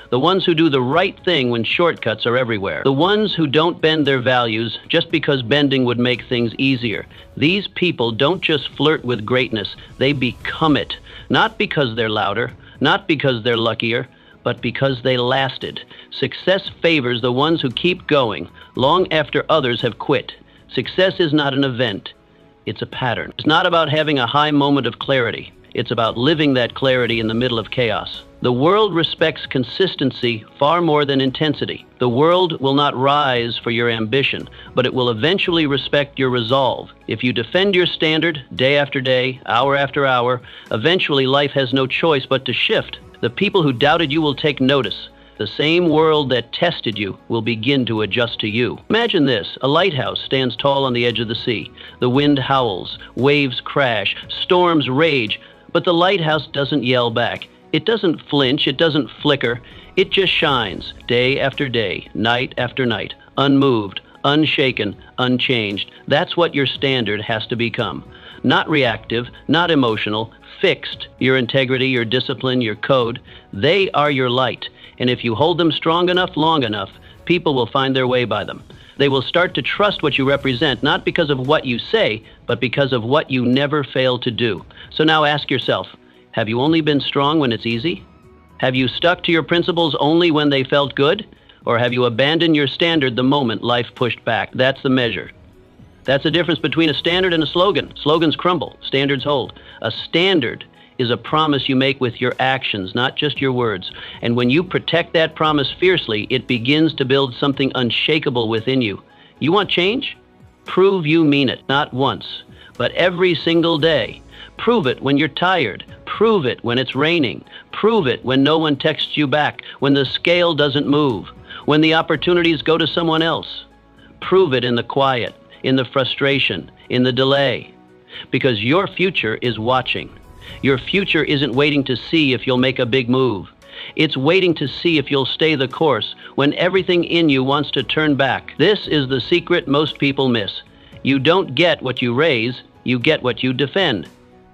The ones who do the right thing when shortcuts are everywhere. The ones who don't bend their values just because bending would make things easier. These people don't just flirt with greatness, they become it. Not because they're louder, not because they're luckier, but because they lasted. Success favors the ones who keep going long after others have quit. Success is not an event, it's a pattern. It's not about having a high moment of clarity. It's about living that clarity in the middle of chaos. The world respects consistency far more than intensity. The world will not rise for your ambition, but it will eventually respect your resolve. If you defend your standard day after day, hour after hour, eventually life has no choice but to shift. The people who doubted you will take notice. The same world that tested you will begin to adjust to you. Imagine this: a lighthouse stands tall on the edge of the sea. The wind howls, waves crash, storms rage, but the lighthouse doesn't yell back. It doesn't flinch, it doesn't flicker. It just shines day after day, night after night, unmoved, unshaken, unchanged. That's what your standard has to become. Not reactive, not emotional, fixed. Your integrity, your discipline, your code, they are your light. And if you hold them strong enough, long enough, people will find their way by them. They will start to trust what you represent, not because of what you say, but because of what you never fail to do. So now ask yourself, have you only been strong when it's easy? Have you stuck to your principles only when they felt good? Or have you abandoned your standard the moment life pushed back? That's the measure. That's the difference between a standard and a slogan. Slogans crumble, standards hold. A standard is a promise you make with your actions, not just your words. And when you protect that promise fiercely, it begins to build something unshakable within you. You want change? Prove you mean it, not once, but every single day. Prove it when you're tired. Prove it when it's raining. Prove it when no one texts you back, when the scale doesn't move, when the opportunities go to someone else. Prove it in the quiet, in the frustration, in the delay. Because your future is watching. Your future isn't waiting to see if you'll make a big move. It's waiting to see if you'll stay the course when everything in you wants to turn back. This is the secret most people miss. You don't get what you raise, you get what you defend.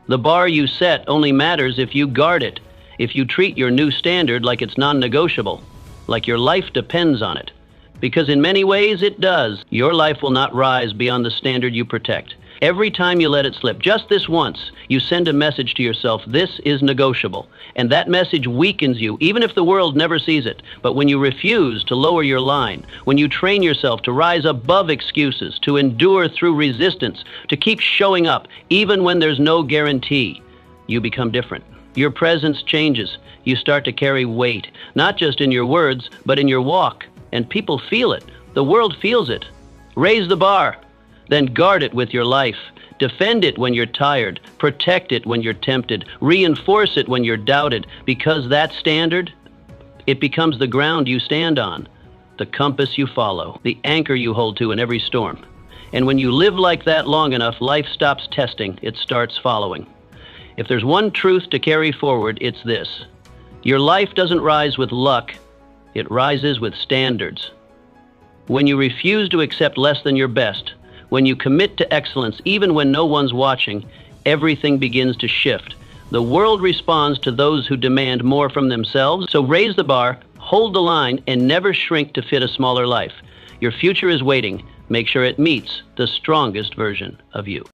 The bar you set only matters if you guard it, if you treat your new standard like it's non-negotiable, like your life depends on it. Because in many ways it does. Your life will not rise beyond the standard you protect. Every time you let it slip, just this once, you send a message to yourself, this is negotiable. And that message weakens you, even if the world never sees it. But when you refuse to lower your line, when you train yourself to rise above excuses, to endure through resistance, to keep showing up, even when there's no guarantee, you become different. Your presence changes. You start to carry weight, not just in your words, but in your walk. And people feel it. The world feels it. Raise the bar. Then guard it with your life. Defend it when you're tired. Protect it when you're tempted. Reinforce it when you're doubted. Because that standard, it becomes the ground you stand on, the compass you follow, the anchor you hold to in every storm. And when you live like that long enough, life stops testing, it starts following. If there's one truth to carry forward, it's this. Your life doesn't rise with luck, it rises with standards. When you refuse to accept less than your best, when you commit to excellence even when no one's watching, everything begins to shift. The world responds to those who demand more from themselves. So raise the bar, hold the line, and never shrink to fit a smaller life. Your future is waiting. Make sure it meets the strongest version of you.